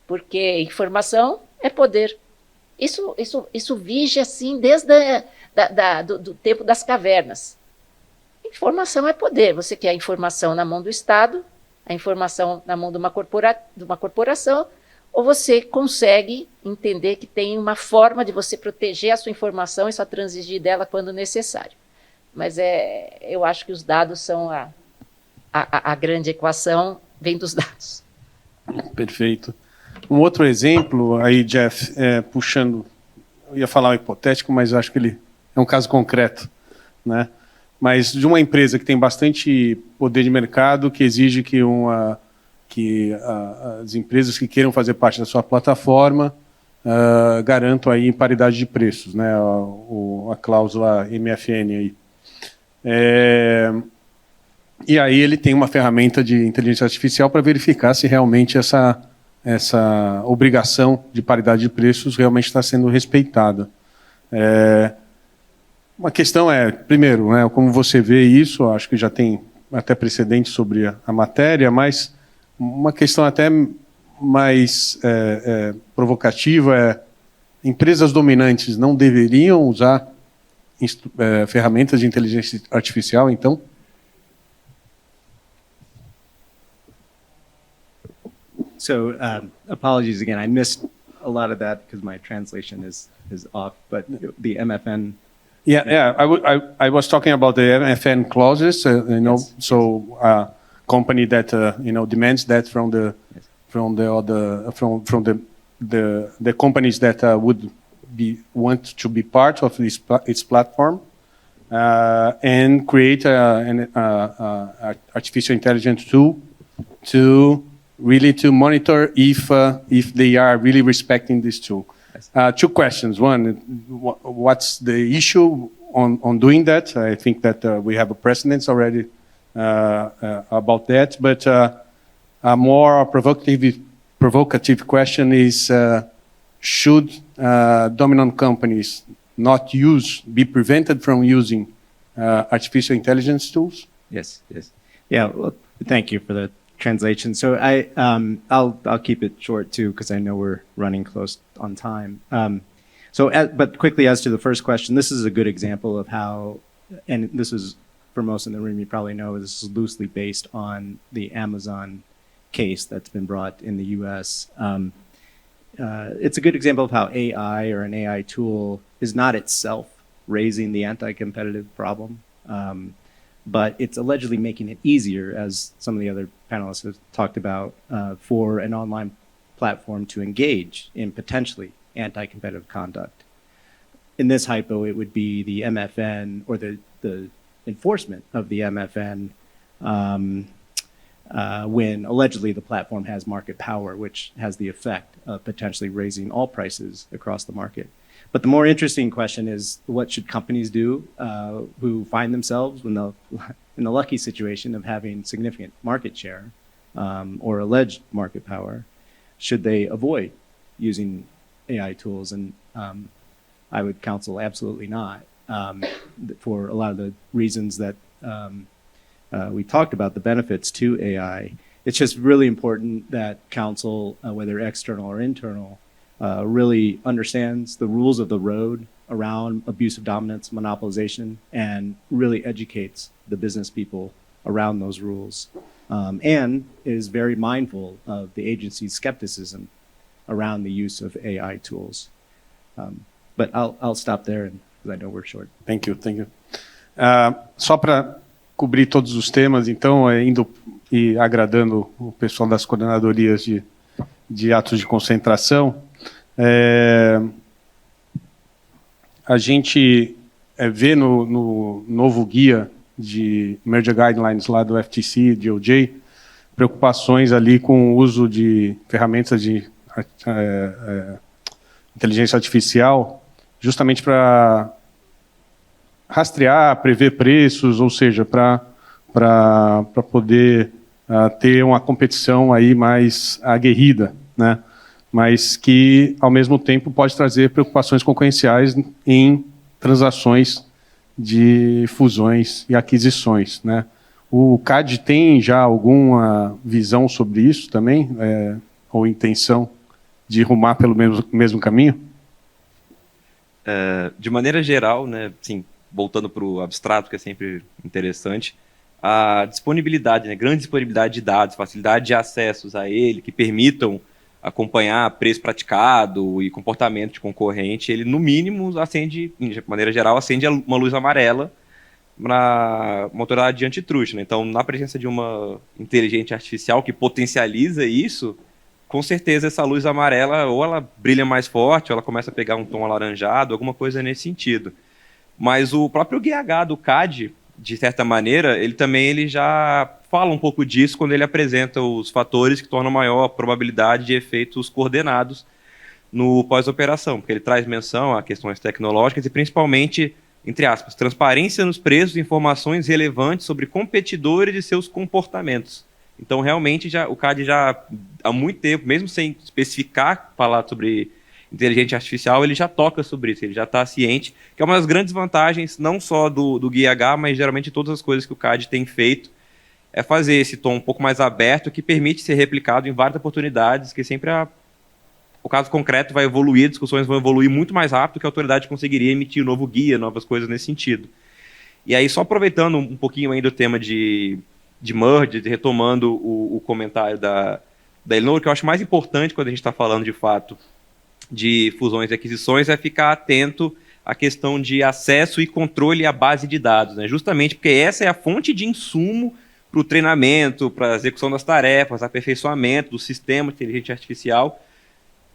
Speaker 2: Porque informação é poder. Isso vige assim desde do tempo das cavernas. Informação é poder. Você quer a informação na mão do Estado, a informação na mão de uma corporação, ou você consegue entender que tem uma forma de você proteger a sua informação e só transigir dela quando necessário. Mas eu acho que os dados são a grande equação, vem dos dados.
Speaker 1: Perfeito. Um outro exemplo aí, Jeff, puxando, eu ia falar um hipotético, mas acho que ele é um caso concreto, né? Mas de uma empresa que tem bastante poder de mercado, que exige que as empresas que queiram fazer parte da sua plataforma garantam aí paridade de preços, né? A cláusula MFN aí. E aí ele tem uma ferramenta de inteligência artificial para verificar se realmente essa obrigação de paridade de preços realmente está sendo respeitada. Uma questão primeiro, né, como você vê isso, acho que já tem até precedente sobre a matéria, mas uma questão até mais provocativa empresas dominantes não deveriam usar ferramentas de inteligência artificial, então?
Speaker 5: So apologies again. I missed a lot of that because my translation is off. But the MFN.
Speaker 1: Yeah. I was talking about the MFN clauses.
Speaker 5: Yes.
Speaker 1: So company that demands that from the companies that would want to be part of its platform and create an artificial intelligence tool to monitor if they are really respecting this tool. Two questions. One, what's the issue on doing that? I think that we have a precedence already about that, but a more provocative question is, should dominant companies not be prevented from using artificial intelligence tools?
Speaker 5: Yes. Yeah, well, thank you for the translation. So I'll keep it short too, because I know we're running close on time. But quickly, as to the first question, this is a good example of how, and this is, for most in the room, you probably know, this is loosely based on the Amazon case that's been brought in the US. It's a good example of how AI or an AI tool is not itself raising the anti-competitive problem, but it's allegedly making it easier, as some of the other panelists have talked about, for an online platform to engage in potentially anti-competitive conduct. In this hypo, it would be the MFN or the enforcement of the MFN when allegedly the platform has market power, which has the effect of potentially raising all prices across the market. But the more interesting question is, what should companies do who find themselves in the lucky situation of having significant market share or alleged market power? Should they avoid using AI tools? And I would counsel absolutely not, for a lot of the reasons that we talked about, the benefits to AI. It's just really important that counsel, whether external or internal, really understands the rules of the road around abusive dominance, monopolization, and really educates the business people around those rules, and is very mindful of the agency's skepticism around the use of AI tools. But I'll stop there, because I know we're short.
Speaker 1: Thank you. Só para cobrir todos os temas, então, indo e agradando o pessoal das coordenadorias de atos de concentração, a gente vê no novo guia de Merger Guidelines lá do FTC, DOJ, preocupações ali com o uso de ferramentas de inteligência artificial, justamente para rastrear, prever preços, ou seja, para poder ter uma competição aí mais aguerrida, né? Mas que, ao mesmo tempo, pode trazer preocupações concorrenciais em transações de fusões e aquisições, né? O CAD tem já alguma visão sobre isso também, ou intenção de rumar pelo mesmo caminho?
Speaker 3: De maneira geral, né, assim, voltando para o abstrato, que é sempre interessante, a disponibilidade, né, grande disponibilidade de dados, facilidade de acessos a ele, que permitam acompanhar preço praticado e comportamento de concorrente, ele, no mínimo, acende, de maneira geral, acende uma luz amarela para uma autoridade de antitruste, né? Então, na presença de uma inteligência artificial que potencializa isso, com certeza essa luz amarela ou ela brilha mais forte, ou ela começa a pegar um tom alaranjado, alguma coisa nesse sentido. Mas o próprio GH do CAD, de certa maneira, ele já fala um pouco disso quando ele apresenta os fatores que tornam maior a probabilidade de efeitos coordenados no pós-operação, porque ele traz menção a questões tecnológicas e principalmente, entre aspas, transparência nos preços e informações relevantes sobre competidores e seus comportamentos. Então, realmente, o CAD já há muito tempo, mesmo sem especificar, falar sobre inteligência artificial, ele já toca sobre isso, ele já está ciente, que é uma das grandes vantagens, não só do Guia H, mas geralmente todas as coisas que o CAD tem feito, é fazer esse tom um pouco mais aberto, que permite ser replicado em várias oportunidades, que sempre o caso concreto vai evoluir, discussões vão evoluir muito mais rápido que a autoridade conseguiria emitir um novo guia, novas coisas nesse sentido. E aí, só aproveitando um pouquinho ainda o tema de merge, retomando o comentário da Elinor, que eu acho mais importante quando a gente está falando de fato de fusões e aquisições, é ficar atento à questão de acesso e controle à base de dados, né? Justamente porque essa é a fonte de insumo para o treinamento, para a execução das tarefas, aperfeiçoamento do sistema de inteligência artificial.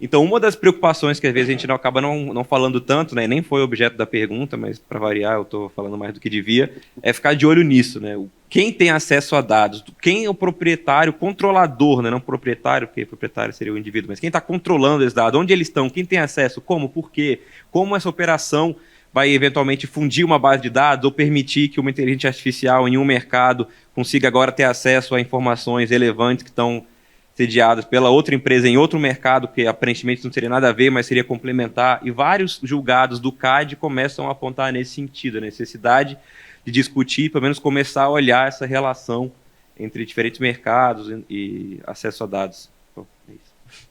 Speaker 3: Então, uma das preocupações que às vezes a gente acaba não falando tanto, né, nem foi objeto da pergunta, mas para variar eu estou falando mais do que devia, é ficar de olho nisso, né? Quem tem acesso a dados, quem é o proprietário, controlador, né, não proprietário, porque proprietário seria o indivíduo, mas quem está controlando esses dados, onde eles estão, quem tem acesso, como, por quê, como essa operação vai eventualmente fundir uma base de dados ou permitir que uma inteligência artificial em um mercado consiga agora ter acesso a informações relevantes que estão sediadas pela outra empresa em outro mercado, que aparentemente não teria nada a ver, mas seria complementar, e vários julgados do CAD começam a apontar nesse sentido, a necessidade de discutir, pelo menos começar a olhar essa relação entre diferentes mercados e acesso a dados. Bom, é isso.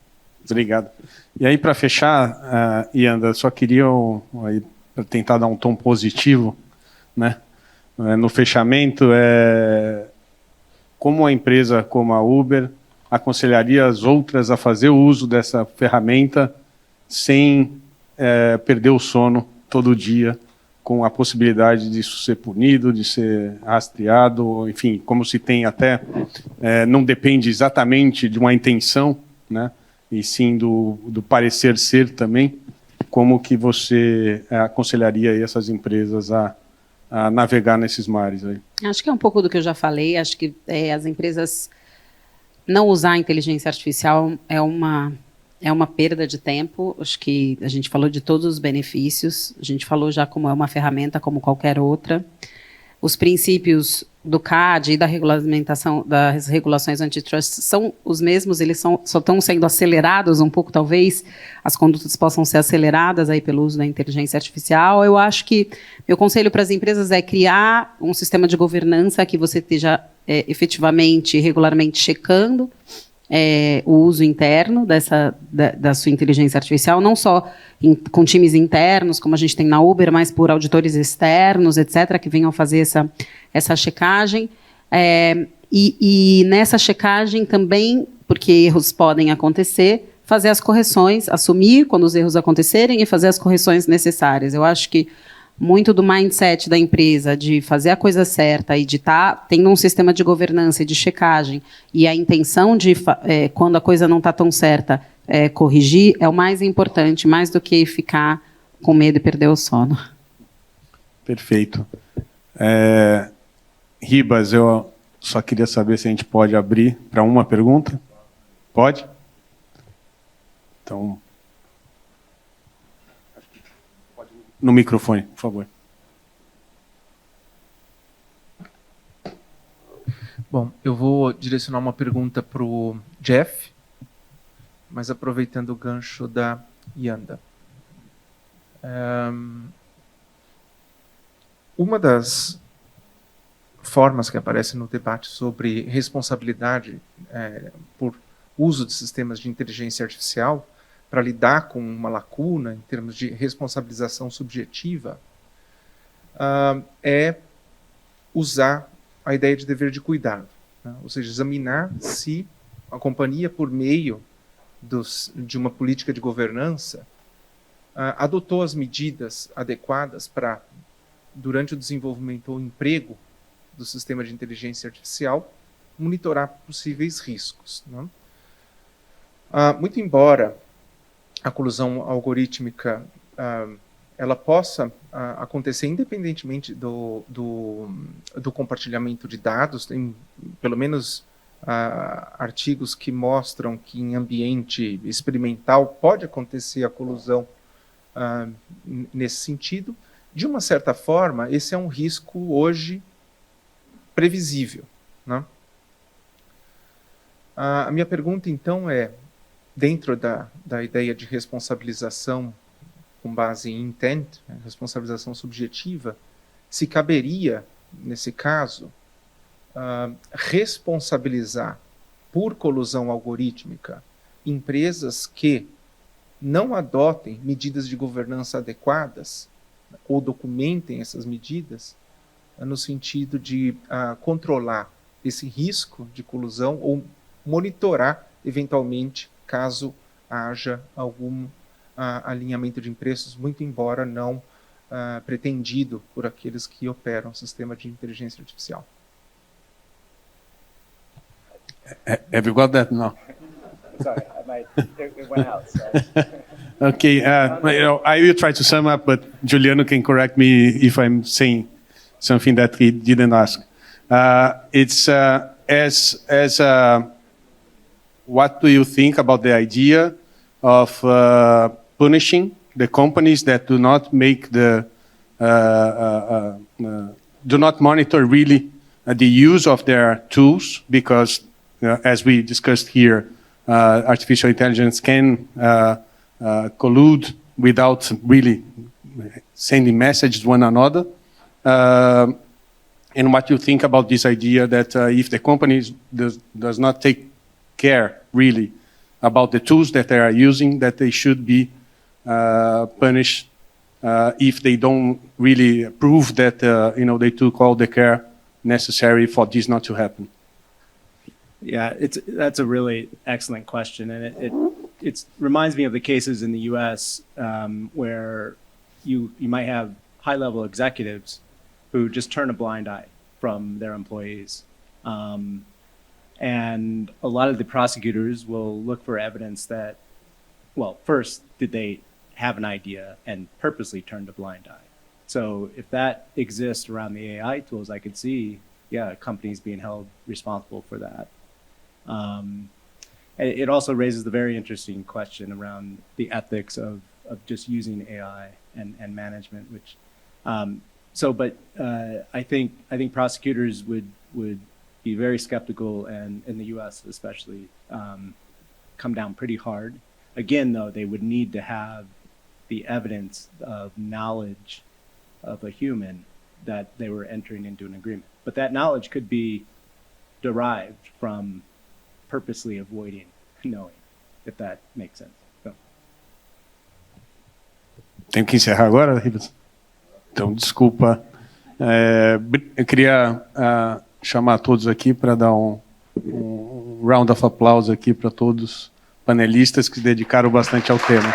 Speaker 1: Obrigado. E aí, para fechar, Ianda, só queria aí, pra tentar dar um tom positivo, né? No fechamento, como a empresa como a Uber aconselharia as outras a fazer o uso dessa ferramenta sem perder o sono todo dia, com a possibilidade disso ser punido, de ser rastreado, enfim, como se tem até, não depende exatamente de uma intenção, né, e sim do parecer ser também, como que você aconselharia aí essas empresas a navegar nesses mares aí?
Speaker 4: Acho que é um pouco do que eu já falei, acho que as empresas não usar a inteligência artificial é uma perda de tempo. Acho que a gente falou de todos os benefícios, a gente falou já como é uma ferramenta como qualquer outra. Os princípios do CAD e da regulamentação, das regulações antitrust são os mesmos, eles só estão sendo acelerados um pouco, talvez as condutas possam ser aceleradas aí pelo uso da inteligência artificial. Eu acho que meu conselho para as empresas é criar um sistema de governança que você esteja efetivamente, regularmente checando o uso interno da sua inteligência artificial, não só com times internos, como a gente tem na Uber, mas por auditores externos, etc., que venham fazer essa checagem. E nessa checagem também, porque erros podem acontecer, fazer as correções, assumir quando os erros acontecerem e fazer as correções necessárias. Eu acho que muito do mindset da empresa de fazer a coisa certa e de estar tendo um sistema de governança e de checagem e a intenção de, quando a coisa não está tão certa, corrigir, é o mais importante, mais do que ficar com medo e perder o sono.
Speaker 1: Perfeito. Ribas, eu só queria saber se a gente pode abrir para uma pergunta. Pode? Então... No microfone, por favor.
Speaker 6: Bom, eu vou direcionar uma pergunta para o Jeff, mas aproveitando o gancho da Ianda. Uma das formas que aparece no debate sobre responsabilidade por uso de sistemas de inteligência artificial para lidar com uma lacuna em termos de responsabilização subjetiva, é usar a ideia de dever de cuidado, né? Ou seja, examinar se a companhia, por meio de uma política de governança, adotou as medidas adequadas para, durante o desenvolvimento ou emprego do sistema de inteligência artificial, monitorar possíveis riscos, né? Muito embora a colusão algorítmica ela possa acontecer independentemente do compartilhamento de dados. Tem pelo menos artigos que mostram que em ambiente experimental pode acontecer a colusão nesse sentido. De uma certa forma, esse é um risco hoje previsível, né? A minha pergunta, então, é, dentro da ideia de responsabilização com base em intent, responsabilização subjetiva, se caberia, nesse caso, responsabilizar por colusão algorítmica empresas que não adotem medidas de governança adequadas ou documentem essas medidas no sentido de controlar esse risco de colusão ou monitorar, eventualmente, caso haja algum alinhamento de preços, muito embora não pretendido por aqueles que operam o sistema de inteligência artificial.
Speaker 1: Have you got that? No.
Speaker 3: Sorry,
Speaker 5: it went out. So.
Speaker 1: Okay, I will try to sum up, but Juliano can correct me if I'm saying something that he didn't ask. It's what do you think about the idea of punishing the companies that do not make do not monitor really the use of their tools, because as we discussed here, artificial intelligence can collude without really sending messages to one another. And what you think about this idea that if the company does not take care really about the tools that they are using, that they should be punished if they don't really prove that they took all the care necessary for this not to happen.
Speaker 5: Yeah, that's a really excellent question, and it reminds me of the cases in the U.S. Where you might have high-level executives who just turn a blind eye from their employees, and a lot of the prosecutors will look for evidence that, well, first, did they have an idea and purposely turned a blind eye? So if that exists around the AI tools, I could see, companies being held responsible for that. It also raises the very interesting question around the ethics of just using AI and management, which, I think prosecutors would be very skeptical, and in the U.S. especially, come down pretty hard. Again, though, they would need to have the evidence of knowledge of a human that they were entering into an agreement. But that knowledge could be derived from purposely avoiding knowing, if that makes sense. So.
Speaker 1: Tem que encerrar agora, Ribas? Então, desculpa. Eu queria chamar todos aqui para dar um round of applause aqui para todos os panelistas que se dedicaram bastante ao tema.